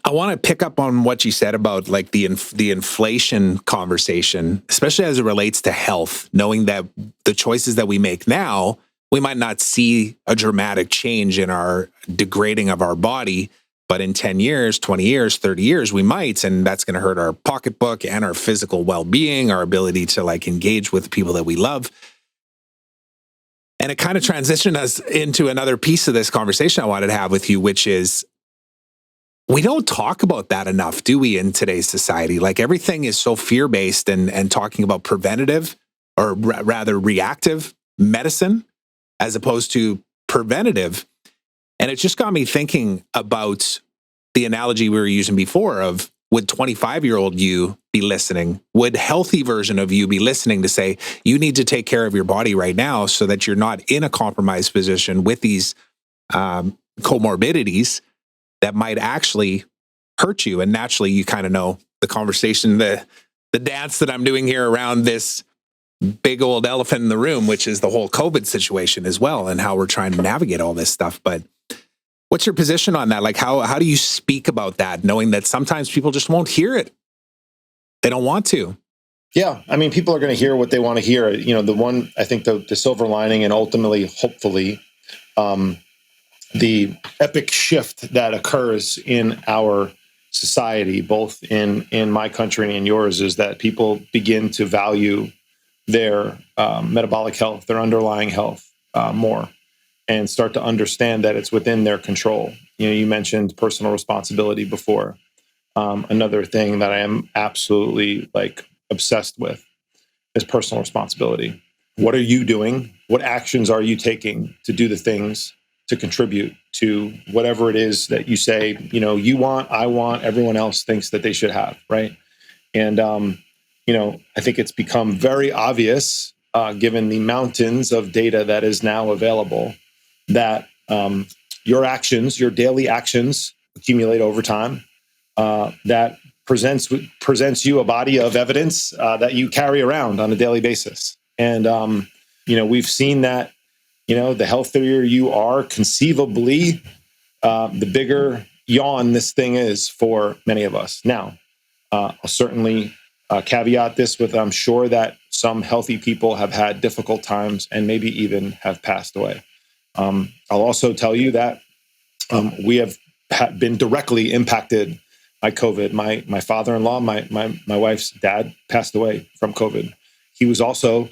I want to pick up on what you said about like the inflation conversation, especially as it relates to health, knowing that the choices that we make now, we might not see a dramatic change in our degrading of our body, but in 10 years, 20 years, 30 years, we might, and that's going to hurt our pocketbook and our physical well-being, our ability to like engage with people that we love. And it kind of transitioned us into another piece of this conversation I wanted to have with you, which is, we don't talk about that enough, do we, in today's society? Like everything is so fear-based and talking about preventative, or rather reactive medicine, as opposed to preventative. And it just got me thinking about the analogy we were using before of, would 25-year-old you be listening? Would healthy version of you be listening to say, you need to take care of your body right now so that you're not in a compromised position with these comorbidities that might actually hurt you? And naturally, you kind of know the conversation, the dance that I'm doing here around this big old elephant in the room, which is the whole COVID situation as well, and how we're trying to navigate all this stuff. But what's your position on that? Like, how do you speak about that, knowing that sometimes people just won't hear it? They don't want to. Yeah. I mean, people are going to hear what they want to hear. I think the silver lining, and ultimately, hopefully, the epic shift that occurs in our society, both in my country and in yours, is that people begin to value their metabolic health, their underlying health more, and start to understand that it's within their control. You mentioned personal responsibility before. Another thing that I am absolutely obsessed with is personal responsibility. What are you doing? What actions are you taking to do the things to contribute to whatever it is that you say, you want, I want, everyone else thinks that they should have, right? And, I think it's become very obvious, given the mountains of data that is now available, that your actions, your daily actions accumulate over time. That presents you a body of evidence that you carry around on a daily basis. And, we've seen that, the healthier you are, conceivably, the bigger yawn this thing is for many of us. Now, I'll certainly caveat this with, I'm sure that some healthy people have had difficult times and maybe even have passed away. I'll also tell you that we have been directly impacted by COVID. My father-in-law, my wife's dad, passed away from COVID. He was also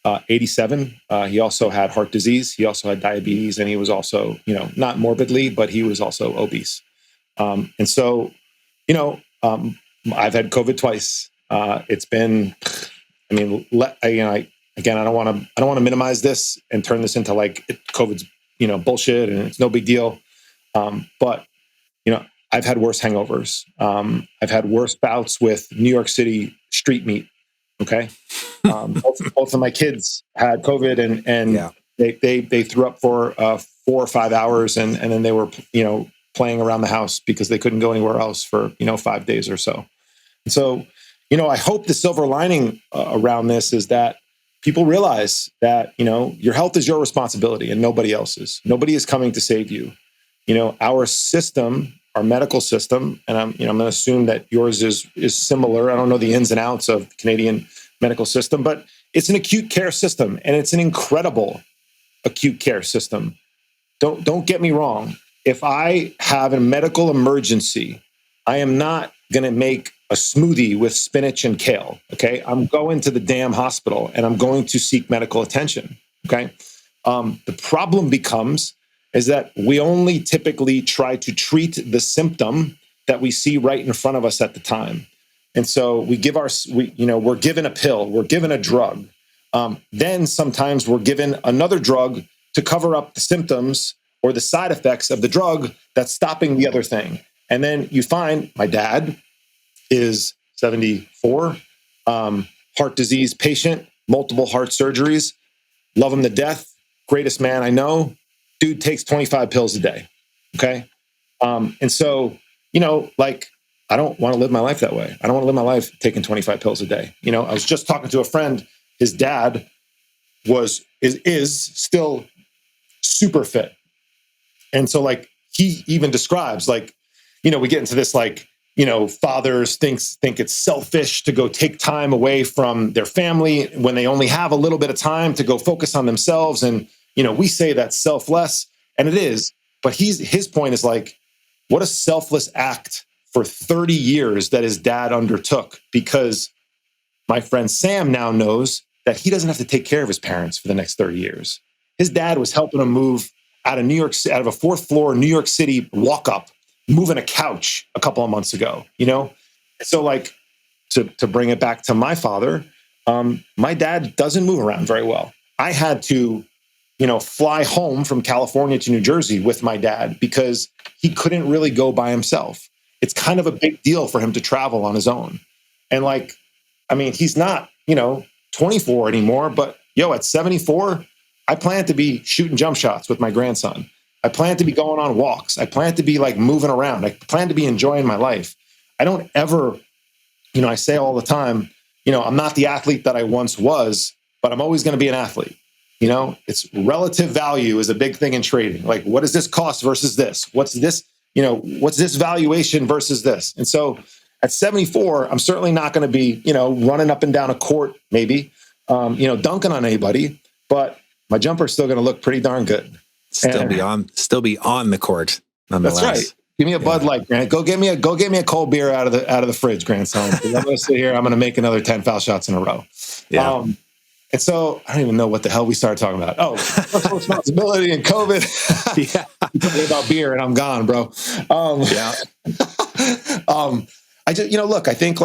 87. He also had heart disease. He also had diabetes, and he was also, not morbidly, but he was also obese. And so, I've had COVID twice. It's been, I don't want to minimize this and turn this into COVID's, bullshit and it's no big deal. But I've had worse hangovers. I've had worse bouts with New York City street meat. Okay. Both of my kids had COVID, and Yeah. they threw up for 4 or 5 hours, and then they were playing around the house because they couldn't go anywhere else for 5 days or so. And so I hope the silver lining around this is that people realize that your health is your responsibility and nobody else's. Nobody is coming to save you. Our system, our medical system, and I'm going to assume that yours is similar. I don't know the ins and outs of the Canadian medical system, but it's an acute care system, and it's an incredible acute care system. Don't get me wrong. If I have a medical emergency, I am not going to make a smoothie with spinach and kale. Okay. I'm going to the damn hospital and I'm going to seek medical attention. Okay. The problem becomes is that we only typically try to treat the symptom that we see right in front of us at the time. And so we're given a pill, we're given a drug. Then sometimes we're given another drug to cover up the symptoms or the side effects of the drug that's stopping the other thing. And then you find my dad is 74, heart disease patient, multiple heart surgeries, love him to death, greatest man I know. Dude takes 25 pills a day. Okay. And so, I don't want to live my life that way. I don't want to live my life taking 25 pills a day. I was just talking to a friend, his dad is still super fit. And so he even describes we get into this fathers think it's selfish to go take time away from their family when they only have a little bit of time to go focus on themselves. And, we say that's selfless, and it is, but his point is what a selfless act for 30 years that his dad undertook, because my friend Sam now knows that he doesn't have to take care of his parents for the next 30 years. His dad was helping him move out of New York, out of a 4th floor New York City walk up, moving a couch a couple of months ago, So to bring it back to my father, my dad doesn't move around very well. I had to, fly home from California to New Jersey with my dad because he couldn't really go by himself. It's kind of a big deal for him to travel on his own. And he's not, 24 anymore, but at 74, I plan to be shooting jump shots with my grandson. I plan to be going on walks. I plan to be moving around. I plan to be enjoying my life. I don't ever, I say all the time, I'm not the athlete that I once was, but I'm always going to be an athlete. It's relative value is a big thing in trading. What does this cost versus this? What's this, what's this valuation versus this? And so at 74, I'm certainly not going to be, running up and down a court, maybe, dunking on anybody, but my jumper's still going to look pretty darn good. Still be on the court, nonetheless. That's right. Give me a Bud Light, Grant. Go get me a cold beer out of the fridge, grandson. I'm going to sit here. I'm going to make another 10 foul shots in a row. Yeah. And so I don't even know what the hell we started talking about. Oh, personal responsibility and COVID. Yeah. You talking about beer and I'm gone, bro. Yeah. I just, look, I think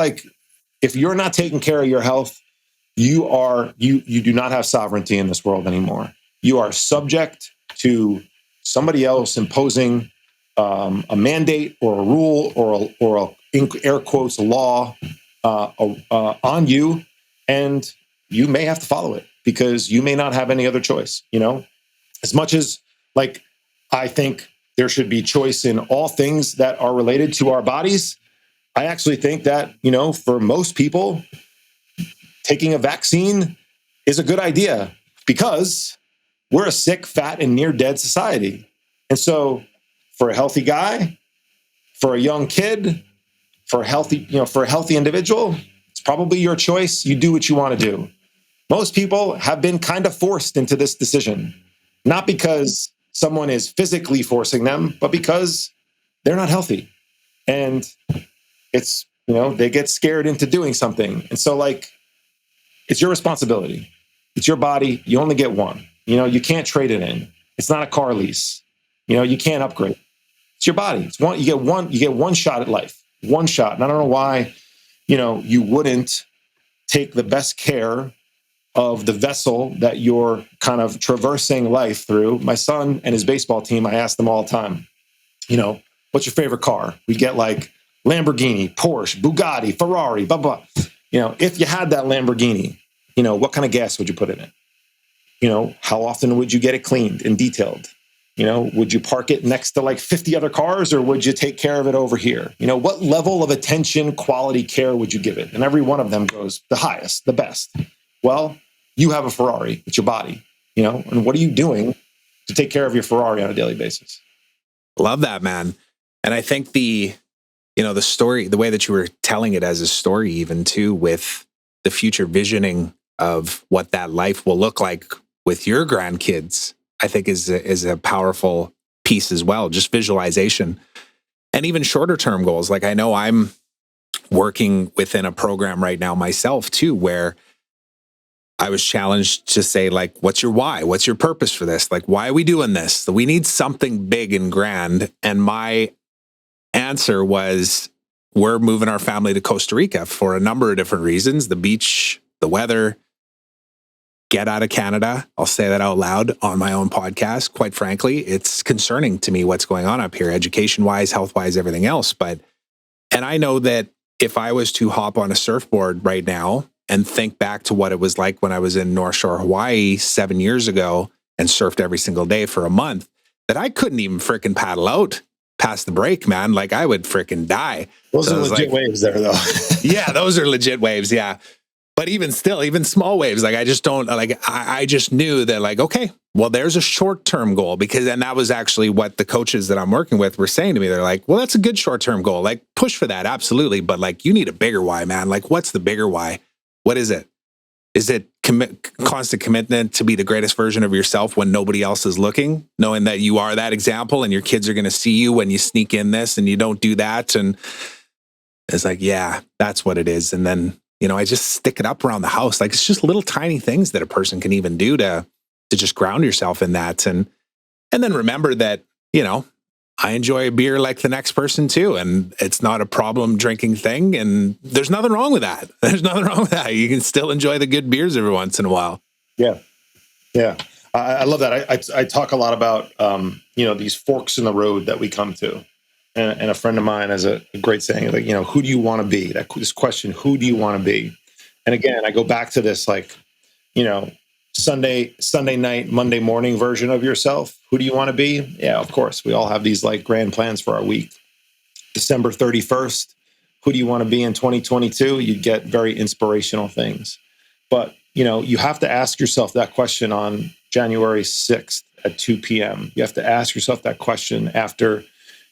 if you're not taking care of your health, you do not have sovereignty in this world anymore. You are subject to somebody else imposing a mandate or a rule or a in air quotes law on you, and you may have to follow it because you may not have any other choice. As much as I think there should be choice in all things that are related to our bodies, I actually think that for most people, taking a vaccine is a good idea because we're a sick, fat, and near-dead society. And so for a healthy guy, for a young kid, for a healthy individual, it's probably your choice. You do what you want to do. Most people have been kind of forced into this decision, not because someone is physically forcing them, but because they're not healthy. And it's, they get scared into doing something. And so it's your responsibility. It's your body. You only get one. You can't trade it in. It's not a car lease. You can't upgrade. It's your body. It's one. You get one shot at life. One shot. And I don't know why, you wouldn't take the best care of the vessel that you're kind of traversing life through. My son and his baseball team, I ask them all the time, what's your favorite car? We get Lamborghini, Porsche, Bugatti, Ferrari, blah, blah. If you had that Lamborghini, what kind of gas would you put in it? How often would you get it cleaned and detailed? Would you park it next to like 50 other cars, or would you take care of it over here? What level of attention, quality care would you give it? And every one of them goes the highest, the best. Well, you have a Ferrari, it's your body, and what are you doing to take care of your Ferrari on a daily basis? Love that, man. And I think the story, the way that you were telling it as a story, even too, with the future visioning of what that life will look like with your grandkids, I think is a powerful piece as well. Just visualization, and even shorter term goals. Like I know I'm working within a program right now myself too, where I was challenged to say, like, what's your why? What's your purpose for this? Like, why are we doing this? We need something big and grand. And my answer was, we're moving our family to Costa Rica for a number of different reasons: the beach, the weather, get out of Canada. I'll say that out loud on my own podcast. Quite frankly, it's concerning to me what's going on up here, education-wise, health-wise, everything else. And I know that if I was to hop on a surfboard right now and think back to what it was like when I was in North Shore, Hawaii 7 years ago and surfed every single day for a month, that I couldn't even freaking paddle out past the break, man. Like I would freaking die. Those are legit waves there, though. Yeah, those are legit waves. Yeah. But even still, even small waves, like I just don't like, I just knew that like, okay, well, there's a short-term goal and that was actually what the coaches that I'm working with were saying to me. They're like, well, that's a good short-term goal. Like push for that. Absolutely. But like, you need a bigger why, man. Like what's the bigger why? What is it? Is it constant commitment to be the greatest version of yourself when nobody else is looking, knowing that you are that example and your kids are going to see you when you sneak in this and you don't do that? And it's like, yeah, that's what it is. And then, I just stick it up around the house. Like it's just little tiny things that a person can even do to just ground yourself in that. And then remember that, I enjoy a beer like the next person too. And it's not a problem drinking thing. And there's nothing wrong with that. There's nothing wrong with that. You can still enjoy the good beers every once in a while. Yeah. Yeah. I love that. I talk a lot about, these forks in the road that we come to. And a friend of mine has a great saying, like, who do you want to be? This question, who do you want to be? And again, I go back to this, like, Sunday night, Monday morning version of yourself. Who do you want to be? Yeah, of course. We all have these like grand plans for our week. December 31st, who do you want to be in 2022? You get very inspirational things. But, you have to ask yourself that question on January 6th at 2 p.m. You have to ask yourself that question after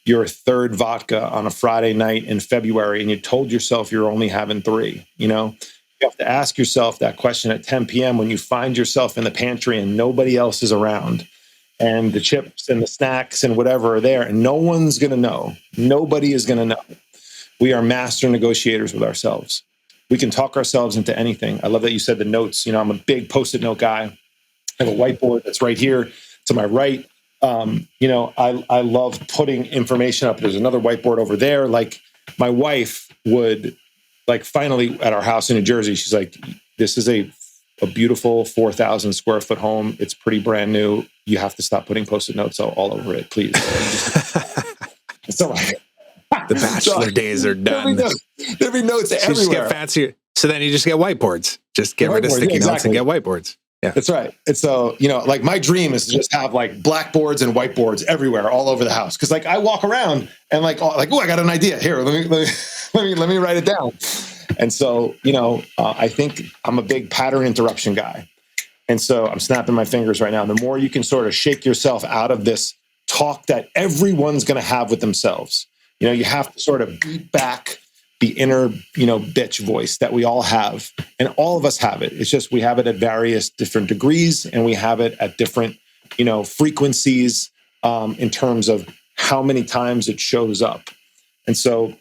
your third vodka on a Friday night in February, and you told yourself you're only having 3, You have to ask yourself that question at 10 p.m. when you find yourself in the pantry and nobody else is around, and the chips and the snacks and whatever are there, and no one's going to know. Nobody is going to know. We are master negotiators with ourselves. We can talk ourselves into anything. I love that you said the notes. I'm a big Post-it note guy. I have a whiteboard that's right here to my right. I love putting information up. There's another whiteboard over there. Like my wife would, like, finally at our house in New Jersey, she's like, this is a beautiful 4,000 square foot home. It's pretty brand new. You have to stop putting Post-it notes all over it, please. So the bachelor days are done. There'll be notes everywhere. Just get fancier. So then you just get whiteboards. Just get rid of sticky notes and get whiteboards. Yeah, that's right. And so, like my dream is to just have like blackboards and whiteboards everywhere, all over the house. Cause like I walk around and like, oh, I got an idea here. Let me write it down. And so, I think I'm a big pattern interruption guy. And so I'm snapping my fingers right now. The more you can sort of shake yourself out of this talk that everyone's going to have with themselves, you have to sort of beat back the inner, bitch voice that we all have. And all of us have it. It's just we have it at various different degrees, and we have it at different, frequencies in terms of how many times it shows up. And so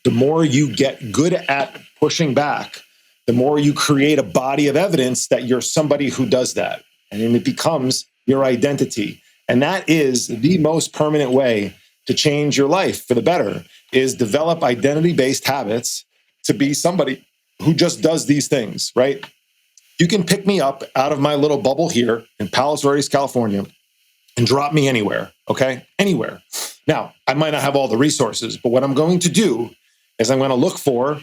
the more you get good at pushing back, the more you create a body of evidence that you're somebody who does that. And then it becomes your identity. And that is the most permanent way to change your life for the better, is develop identity-based habits to be somebody who just does these things, right? You can pick me up out of my little bubble here in Palos Verdes, California, and drop me anywhere, okay? Anywhere. Now, I might not have all the resources, but what I'm going to do is I'm going to look for,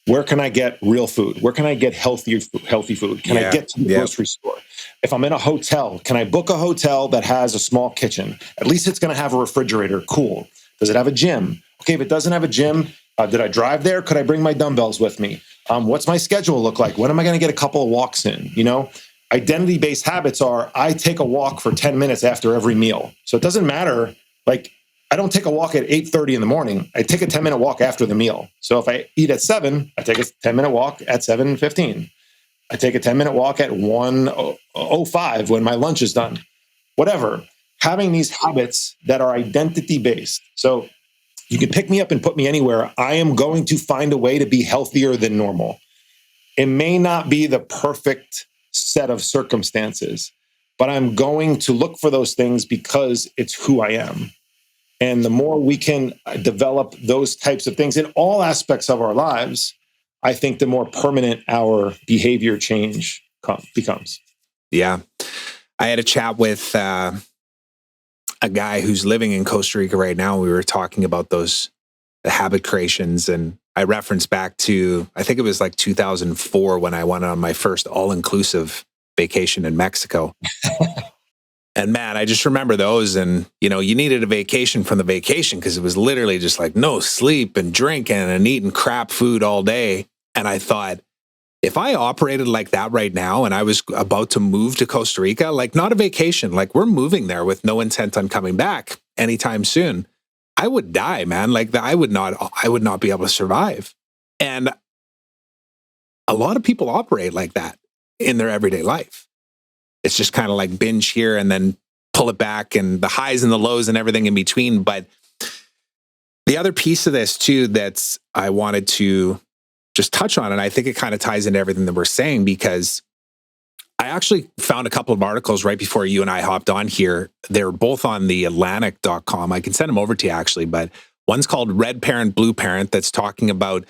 Where can I get real food? Where can I get healthy food? Can I get to the grocery store? If I'm in a hotel, can I book a hotel that has a small kitchen? At least it's going to have a refrigerator. Cool. Does it have a gym? Okay, if it doesn't have a gym, did I drive there? Could I bring my dumbbells with me? What's my schedule look like? When am I going to get a couple of walks in? Identity-based habits are, I take a walk for 10 minutes after every meal. So it doesn't matter. Like, I don't take a walk at 8:30 in the morning. I take a 10-minute walk after the meal. So if I eat at 7, I take a 10-minute walk at 7:15. I take a 10-minute walk at 1:05 when my lunch is done. Whatever. Having these habits that are identity-based. So you can pick me up and put me anywhere. I am going to find a way to be healthier than normal. It may not be the perfect set of circumstances, but I'm going to look for those things because it's who I am. And the more we can develop those types of things in all aspects of our lives, I think the more permanent our behavior change becomes. Yeah. I had a chat with a guy who's living in Costa Rica right now. We were talking about the habit creations, and I referenced back to, I think it was like 2004 when I went on my first all-inclusive vacation in Mexico. And man, I just remember those, and you needed a vacation from the vacation because it was literally just like no sleep and drinking and eating crap food all day. And I thought, if I operated like that right now and I was about to move to Costa Rica, like not a vacation, like we're moving there with no intent on coming back anytime soon, I would die, man. Like I would not be able to survive. And a lot of people operate like that in their everyday life. It's just kind of like binge here and then pull it back, and the highs and the lows and everything in between. But the other piece of this too, that's I wanted to just touch on, and I think it kind of ties into everything that we're saying, because I actually found a couple of articles right before you and I hopped on here. They're both on the Atlantic.com. I can send them over to you actually, but one's called Red Parent, Blue Parent, that's talking about,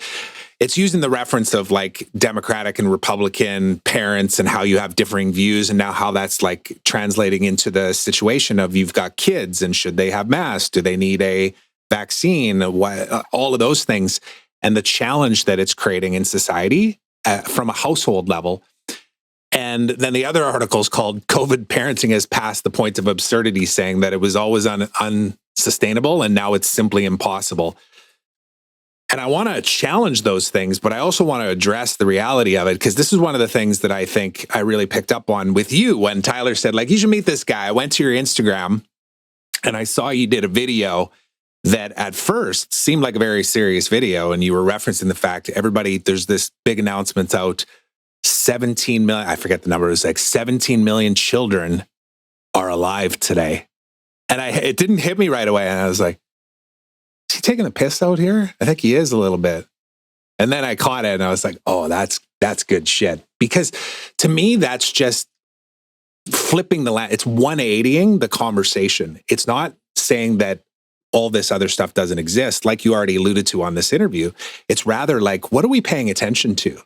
it's using the reference of like Democratic and Republican parents and how you have differing views, and now how that's like translating into the situation of you've got kids and should they have masks? Do they need a vaccine? All of those things, and the challenge that it's creating in society from a household level. And then the other article is called COVID Parenting Has Passed the Point of Absurdity, saying that it was always unsustainable and now it's simply impossible. And I want to challenge those things, but I also want to address the reality of it, because this is one of the things that I think I really picked up on with you when Tyler said, like, you should meet this guy. I went to your Instagram and I saw you did a video that at first seemed like a very serious video. And you were referencing the fact everybody, there's this big announcement out, 17 million, I forget the number, it was like 17 million children are alive today. And it didn't hit me right away. And I was like, is he taking the piss out here? I think he is a little bit. And then I caught it and I was like, oh, that's good shit. Because to me, that's just flipping it's 180ing the conversation. It's not saying that all this other stuff doesn't exist, like you already alluded to on this interview. It's rather like, what are we paying attention to?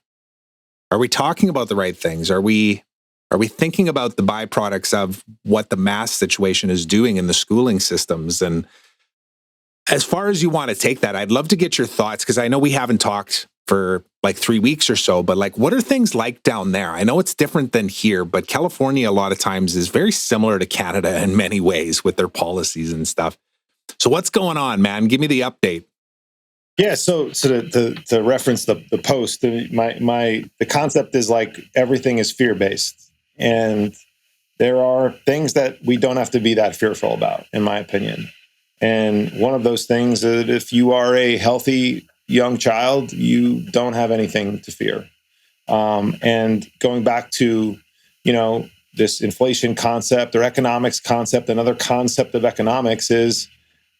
Are we talking about the right things? Are we thinking about the byproducts of what the mask situation is doing in the schooling systems? And as far as you want to take that, I'd love to get your thoughts, because I know we haven't talked for like 3 weeks or so, but like, what are things like down there? I know it's different than here, but California a lot of times is very similar to Canada in many ways with their policies and stuff. So what's going on, man? Give me the update. Yeah, so to reference the post, the concept is like everything is fear-based, and there are things that we don't have to be that fearful about, in my opinion. And one of those things is that if you are a healthy young child, you don't have anything to fear. And going back to, this inflation concept or economics concept, another concept of economics is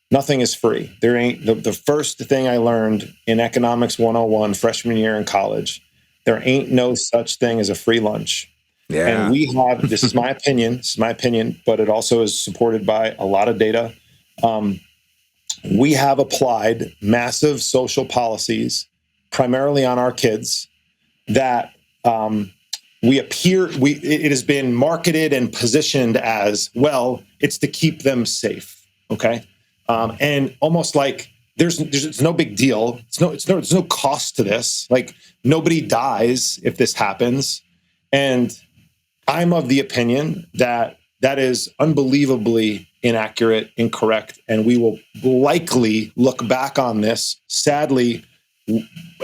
nothing is free. There ain't the first thing I learned in Economics 101 freshman year in college, there ain't no such thing as a free lunch. Yeah. And we have, this is my opinion, but it also is supported by a lot of data. We have applied massive social policies, primarily on our kids, that it has been marketed and positioned as, well, it's to keep them safe. Okay. And almost like it's no big deal. There's no cost to this. Like, nobody dies if this happens. And I'm of the opinion that that is unbelievably inaccurate, incorrect, and we will likely look back on this, sadly,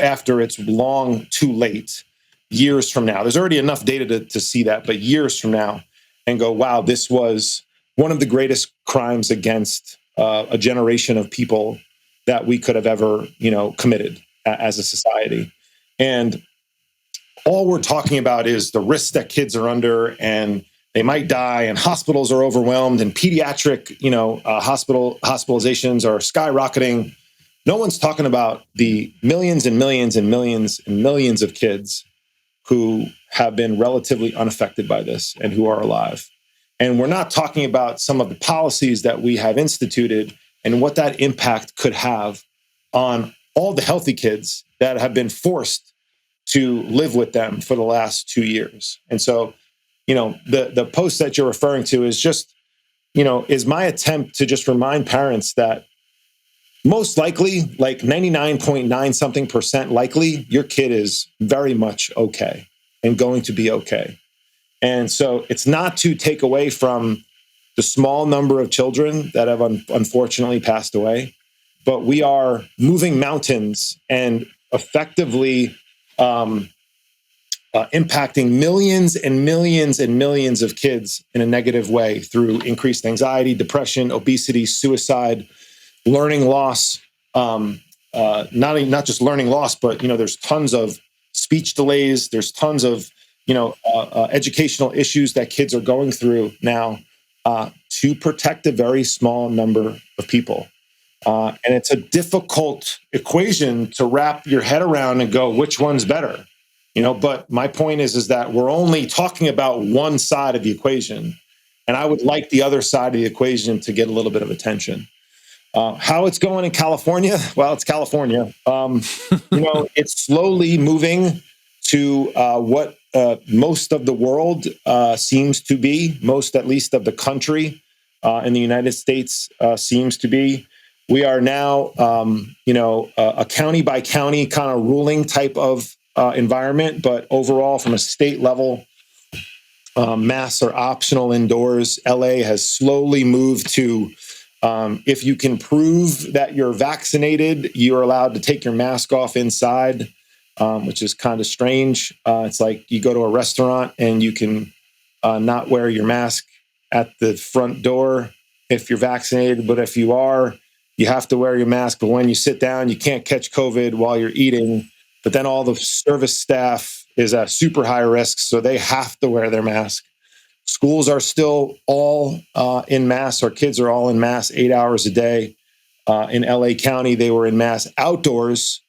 after it's long too late, years from now. There's already enough data to see that, but years from now, and go, wow, this was one of the greatest crimes against a generation of people that we could have ever, committed as a society. And all we're talking about is the risks that kids are under, and they might die, and hospitals are overwhelmed, and pediatric, hospitalizations are skyrocketing. No one's talking about the millions and millions and millions and millions of kids who have been relatively unaffected by this and who are alive. And we're not talking about some of the policies that we have instituted and what that impact could have on all the healthy kids that have been forced to live with them for the last 2 years. And so, the post that you're referring to is just, is my attempt to just remind parents that most likely, like 99.9 something percent likely, your kid is very much okay and going to be okay. And so it's not to take away from the small number of children that have unfortunately passed away, but we are moving mountains and effectively impacting millions and millions and millions of kids in a negative way through increased anxiety, depression, obesity, suicide, learning loss. Not just learning loss, but there's tons of speech delays. There's tons of educational issues that kids are going through now to protect a very small number of people. And it's a difficult equation to wrap your head around and go, which one's better? But my point is that we're only talking about one side of the equation. And I would like the other side of the equation to get a little bit of attention. How it's going in California? Well, it's California. It's slowly moving to what most of the world seems to be, most at least of the country in the United States seems to be. We are now, a county by county kind of ruling type of environment, but overall, from a state level, masks are optional indoors. LA has slowly moved to, if you can prove that you're vaccinated, you're allowed to take your mask off inside, which is kind of strange. It's like you go to a restaurant and you can not wear your mask at the front door if you're vaccinated, but if you are, you have to wear your mask. But when you sit down, you can't catch COVID while you're eating. But then all the service staff is at super high risk, so they have to wear their mask. Schools are still all in mass. Our kids are all in mass 8 hours a day. In LA County, they were in mass outdoors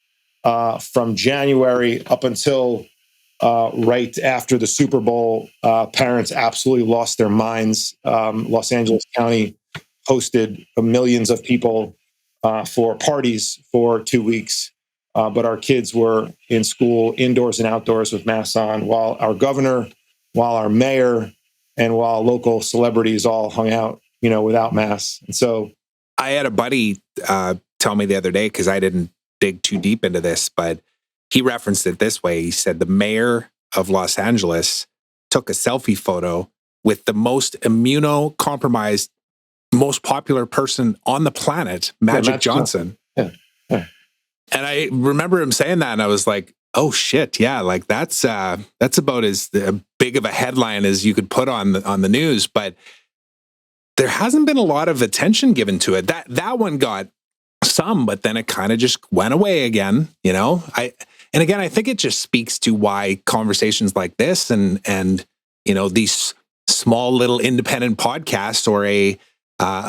from January up until right after the Super Bowl. Parents absolutely lost their minds. Los Angeles County hosted millions of people for parties for 2 weeks. But our kids were in school, indoors and outdoors with masks on, while our governor, while our mayor, and while local celebrities all hung out, without masks. And so I had a buddy tell me the other day, because I didn't dig too deep into this, but he referenced it this way. He said the mayor of Los Angeles took a selfie photo with the most immunocompromised, most popular person on the planet, Magic Johnson. Yeah. And I remember him saying that, and I was like, oh shit, yeah, like that's about as big of a headline as you could put on the news, but there hasn't been a lot of attention given to it. That one got some, but then it kind of just went away again, And again, I think it just speaks to why conversations like this and these small little independent podcasts or a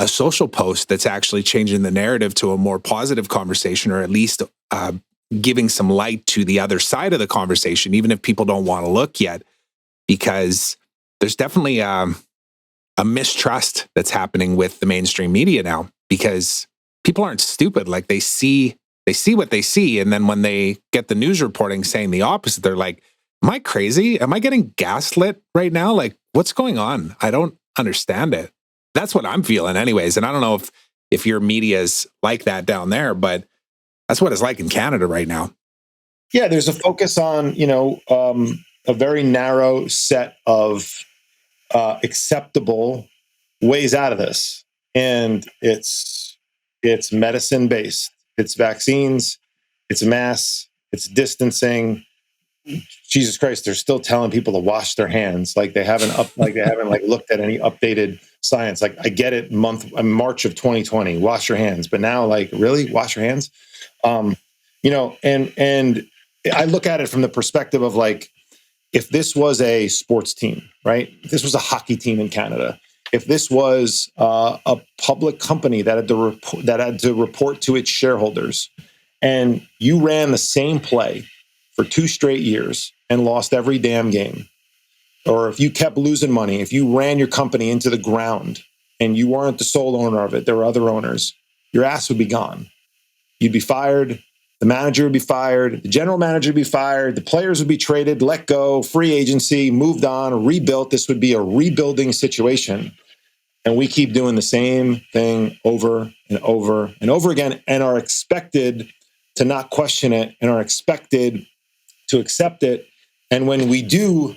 social post that's actually changing the narrative to a more positive conversation, or at least giving some light to the other side of the conversation, even if people don't want to look yet, because there's definitely a mistrust that's happening with the mainstream media now, because people aren't stupid. Like they see what they see. And then when they get the news reporting saying the opposite, they're like, am I crazy? Am I getting gaslit right now? Like, what's going on? I don't understand it. That's what I'm feeling anyways. And I don't know if your media's like that down there, but that's what it's like in Canada right now. Yeah, there's a focus on, a very narrow set of acceptable ways out of this. And it's medicine based. It's vaccines, it's masks, it's distancing. Jesus Christ, they're still telling people to wash their hands. Like they haven't looked at any updated science. Like I get it, March of 2020, wash your hands. But now, like, really wash your hands? And I look at it from the perspective of like, if this was a sports team, right? If this was a hockey team in Canada, if this was a public company that had to report to its shareholders, and you ran the same play for 2 straight years and lost every damn game, or if you kept losing money, if you ran your company into the ground and you weren't the sole owner of it, there were other owners, your ass would be gone. You'd be fired. The manager would be fired. The general manager would be fired. The players would be traded, let go, free agency, moved on, rebuilt. This would be a rebuilding situation. And we keep doing the same thing over and over and over again and are expected to not question it and are expected to accept it. And when we do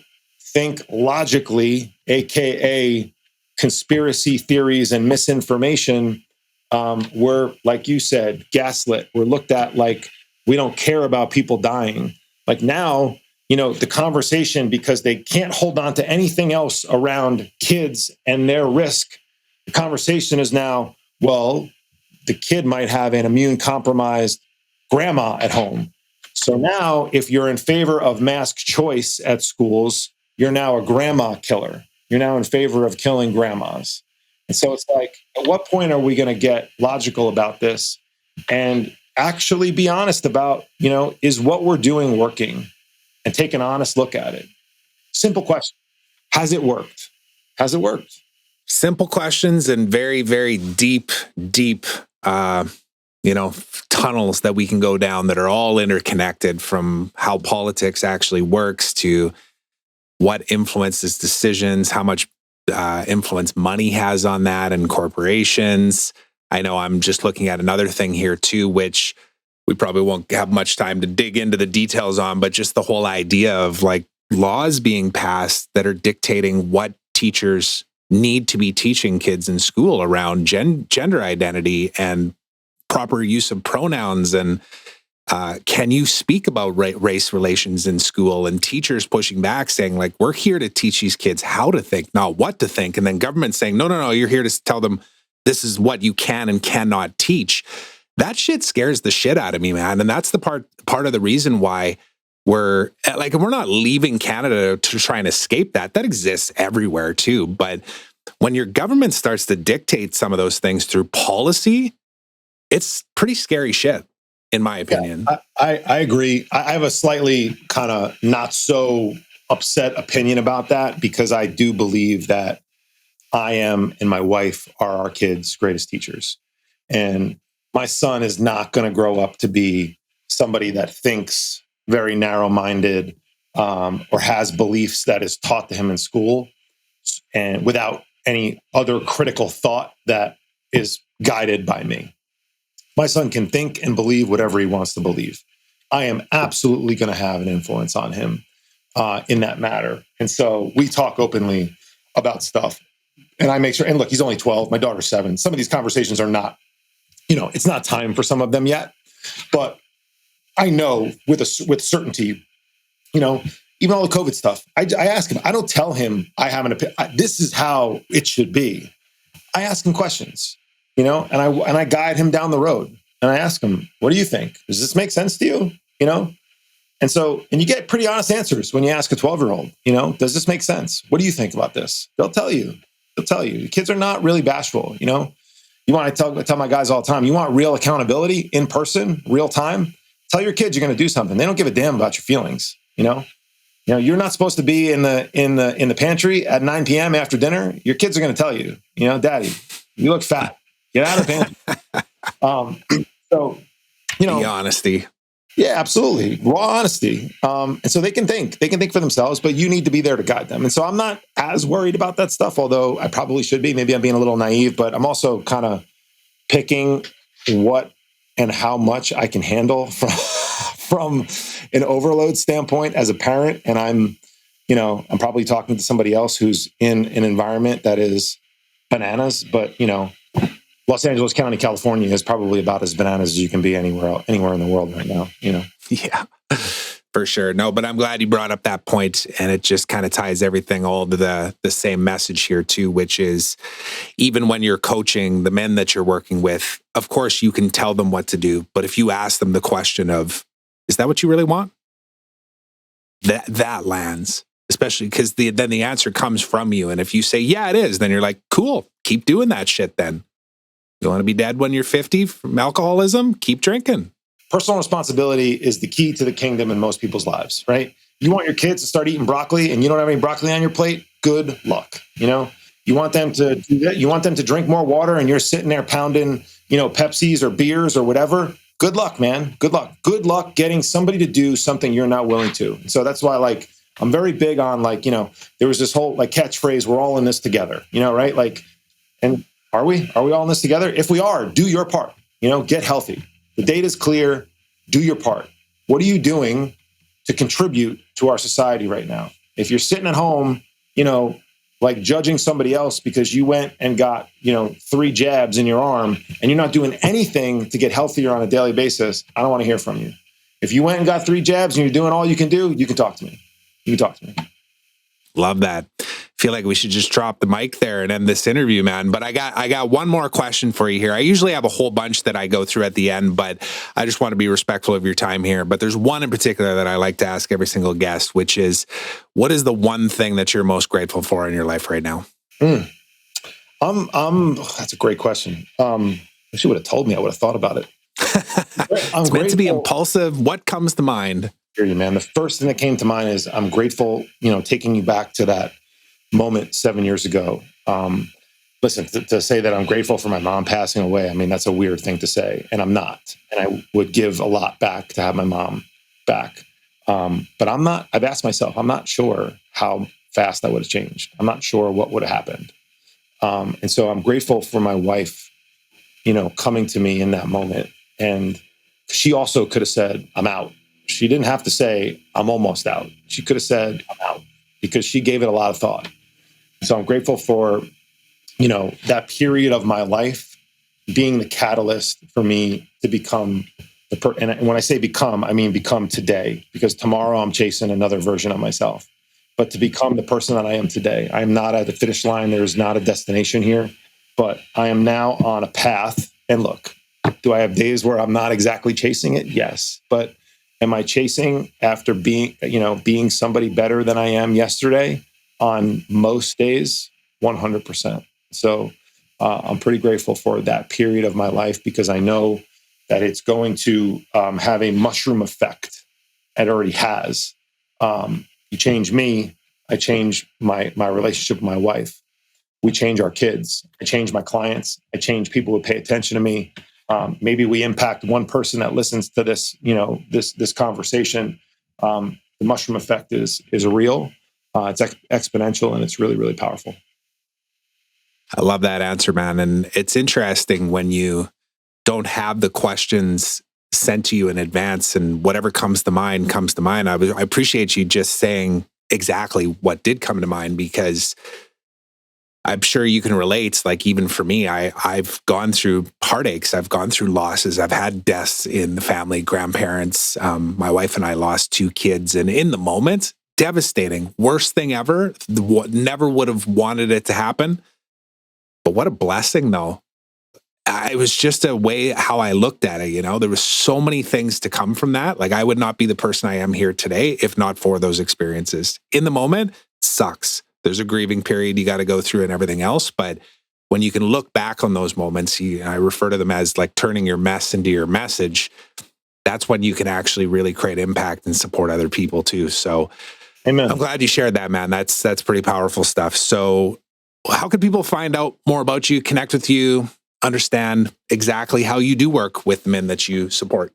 think logically, AKA conspiracy theories and misinformation, we're, like you said, gaslit. We're looked at like we don't care about people dying. Like now, the conversation, because they can't hold on to anything else around kids and their risk, the conversation is now, well, the kid might have an immune compromised grandma at home. So now if you're in favor of mask choice at schools, you're now a grandma killer. You're now in favor of killing grandmas. And so it's like, at what point are we going to get logical about this and actually be honest about, is what we're doing working, and take an honest look at it? Simple question. Has it worked? Has it worked? Simple questions and very, very deep, tunnels that we can go down that are all interconnected, from how politics actually works to what influences decisions, how much influence money has on that, and corporations. I know I'm just looking at another thing here too, which we probably won't have much time to dig into the details on, but just the whole idea of like laws being passed that are dictating what teachers need to be teaching kids in school around gender identity and proper use of pronouns, and can you speak about race relations in school, and teachers pushing back saying like, we're here to teach these kids how to think, not what to think. And then government saying, no, you're here to tell them this is what you can and cannot teach. That shit scares the shit out of me, man. And that's the part of the reason why we're not leaving Canada to try and escape that. That exists everywhere too. But when your government starts to dictate some of those things through policy, it's pretty scary shit, in my opinion. Yeah, I agree. I have a slightly kind of not so upset opinion about that, because I do believe that I am and my wife are our kids' greatest teachers. And my son is not going to grow up to be somebody that thinks very narrow-minded or has beliefs that is taught to him in school, and without any other critical thought that is guided by me. My son can think and believe whatever he wants to believe. I am absolutely going to have an influence on him in that matter. And so we talk openly about stuff. And I make sure, and look, he's only 12, my daughter's 7. Some of these conversations are not, it's not time for some of them yet. But I know with certainty, even all the COVID stuff, I ask him, I don't tell him I have an opinion. This is how it should be. I ask him questions. And I guide him down the road, and I ask him, what do you think? Does this make sense to you? And you get pretty honest answers when you ask a 12-year-old, does this make sense? What do you think about this? They'll tell you. The kids are not really bashful. You want to tell my guys all the time, you want real accountability in person, real time, tell your kids you're going to do something. They don't give a damn about your feelings. You're not supposed to be in the pantry at 9 p.m. after dinner. Your kids are going to tell you, Daddy, you look fat. Get out of the pantry. The honesty. Yeah, absolutely. Raw honesty. And so they can think for themselves, but you need to be there to guide them. And so I'm not as worried about that stuff, although I probably should be. Maybe I'm being a little naive, but I'm also kind of picking what and how much I can handle from an overload standpoint as a parent. And I'm probably talking to somebody else who's in an environment that is bananas, but Los Angeles County, California is probably about as bananas as you can be anywhere in the world right now, Yeah, for sure. No, but I'm glad you brought up that point, and it just kind of ties everything all to the same message here too, which is even when you're coaching the men that you're working with, of course you can tell them what to do, but if you ask them the question of, is that what you really want? That lands, especially because then the answer comes from you. And if you say, yeah, it is, then you're like, cool, keep doing that shit then. You want to be dead when you're 50 from alcoholism? Keep drinking. Personal responsibility is the key to the kingdom in most people's lives, right? You want your kids to start eating broccoli and you don't have any broccoli on your plate? Good luck. You want them to do that. You want them to drink more water and you're sitting there pounding, Pepsis or beers or whatever. Good luck, man. Good luck. Good luck getting somebody to do something you're not willing to. So that's why, I'm very big on, there was this whole catchphrase, we're all in this together, right? And are we all in this together? If we are, do your part, get healthy. The data's clear. Do your part. What are you doing to contribute to our society right now? If you're sitting at home, judging somebody else because you went and got, 3 jabs in your arm and you're not doing anything to get healthier on a daily basis, I don't want to hear from you. If you went and got 3 jabs and you're doing all you can do, you can talk to me. Love that. Feel like we should just drop the mic there and end this interview, man. But I got one more question for you here. I usually have a whole bunch that I go through at the end, but I just want to be respectful of your time here. But there's one in particular that I like to ask every single guest, which is, what is the one thing that you're most grateful for in your life right now? That's a great question. If you would have told me, I would have thought about it. It's meant to be impulsive. What comes to mind? Hear you, man. The first thing that came to mind is I'm grateful, taking you back to that moment 7 years ago. Listen, to say that I'm grateful for my mom passing away, I mean, that's a weird thing to say, and I'm not. And I would give a lot back to have my mom back. But I'm not, I've asked myself, I'm not sure how fast that would have changed. I'm not sure what would have happened. And so I'm grateful for my wife, coming to me in that moment. And she also could have said, I'm out. She didn't have to say, I'm almost out. She could have said, I'm out, because she gave it a lot of thought. So I'm grateful for, that period of my life being the catalyst for me to become and when I say become, I mean become today, because tomorrow I'm chasing another version of myself. But to become the person that I am today, I am not at the finish line. There's not a destination here, but I am now on a path. And look, do I have days where I'm not exactly chasing it? Yes. But am I chasing after being somebody better than I am yesterday? On most days, 100%. So I'm pretty grateful for that period of my life, because I know that it's going to have a mushroom effect. It already has. You change me, I change my relationship with my wife. We change our kids. I change my clients. I change people who pay attention to me. Maybe we impact one person that listens to this, this conversation. The mushroom effect is real. It's exponential, and it's really, really powerful. I love that answer, man. And it's interesting when you don't have the questions sent to you in advance, and whatever comes to mind comes to mind. I appreciate you just saying exactly what did come to mind, because I'm sure you can relate. Like, even for me, I've gone through heartaches. I've gone through losses. I've had deaths in the family, grandparents. My wife and I lost 2 kids. And in the moment, devastating, worst thing ever. Never would have wanted it to happen. But what a blessing, though. It was just a way how I looked at it. There was so many things to come from that. Like, I would not be the person I am here today if not for those experiences. In the moment, it sucks. There's a grieving period you got to go through and everything else. But when you can look back on those moments, I refer to them as like turning your mess into your message. That's when you can actually really create impact and support other people too. So, amen. I'm glad you shared that, man. That's pretty powerful stuff. So how can people find out more about you, connect with you, understand exactly how you do work with men that you support?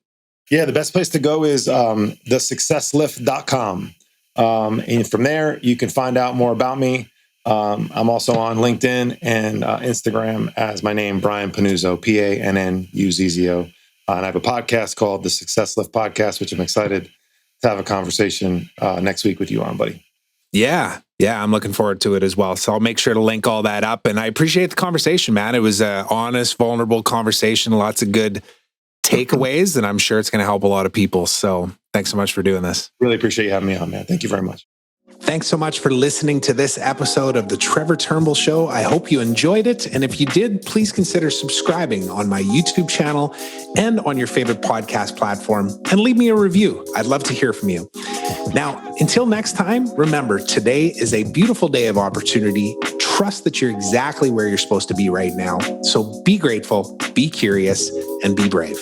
Yeah, the best place to go is thesuccesslift.com. And from there, you can find out more about me. I'm also on LinkedIn and Instagram as my name, Brian Pannuzzo, Pannuzzo. And I have a podcast called the Success Lift Podcast, which I'm excited to have a conversation next week with you on, buddy. Yeah, I'm looking forward to it as well. So I'll make sure to link all that up. And I appreciate the conversation, man. It was an honest, vulnerable conversation, lots of good takeaways, and I'm sure it's going to help a lot of people. So thanks so much for doing this. Really appreciate you having me on, man. Thank you very much. Thanks so much for listening to this episode of The Trevor Turnbull Show. I hope you enjoyed it. And if you did, please consider subscribing on my YouTube channel and on your favorite podcast platform, and leave me a review. I'd love to hear from you. Now, until next time, remember, today is a beautiful day of opportunity. Trust that you're exactly where you're supposed to be right now. So be grateful, be curious, and be brave.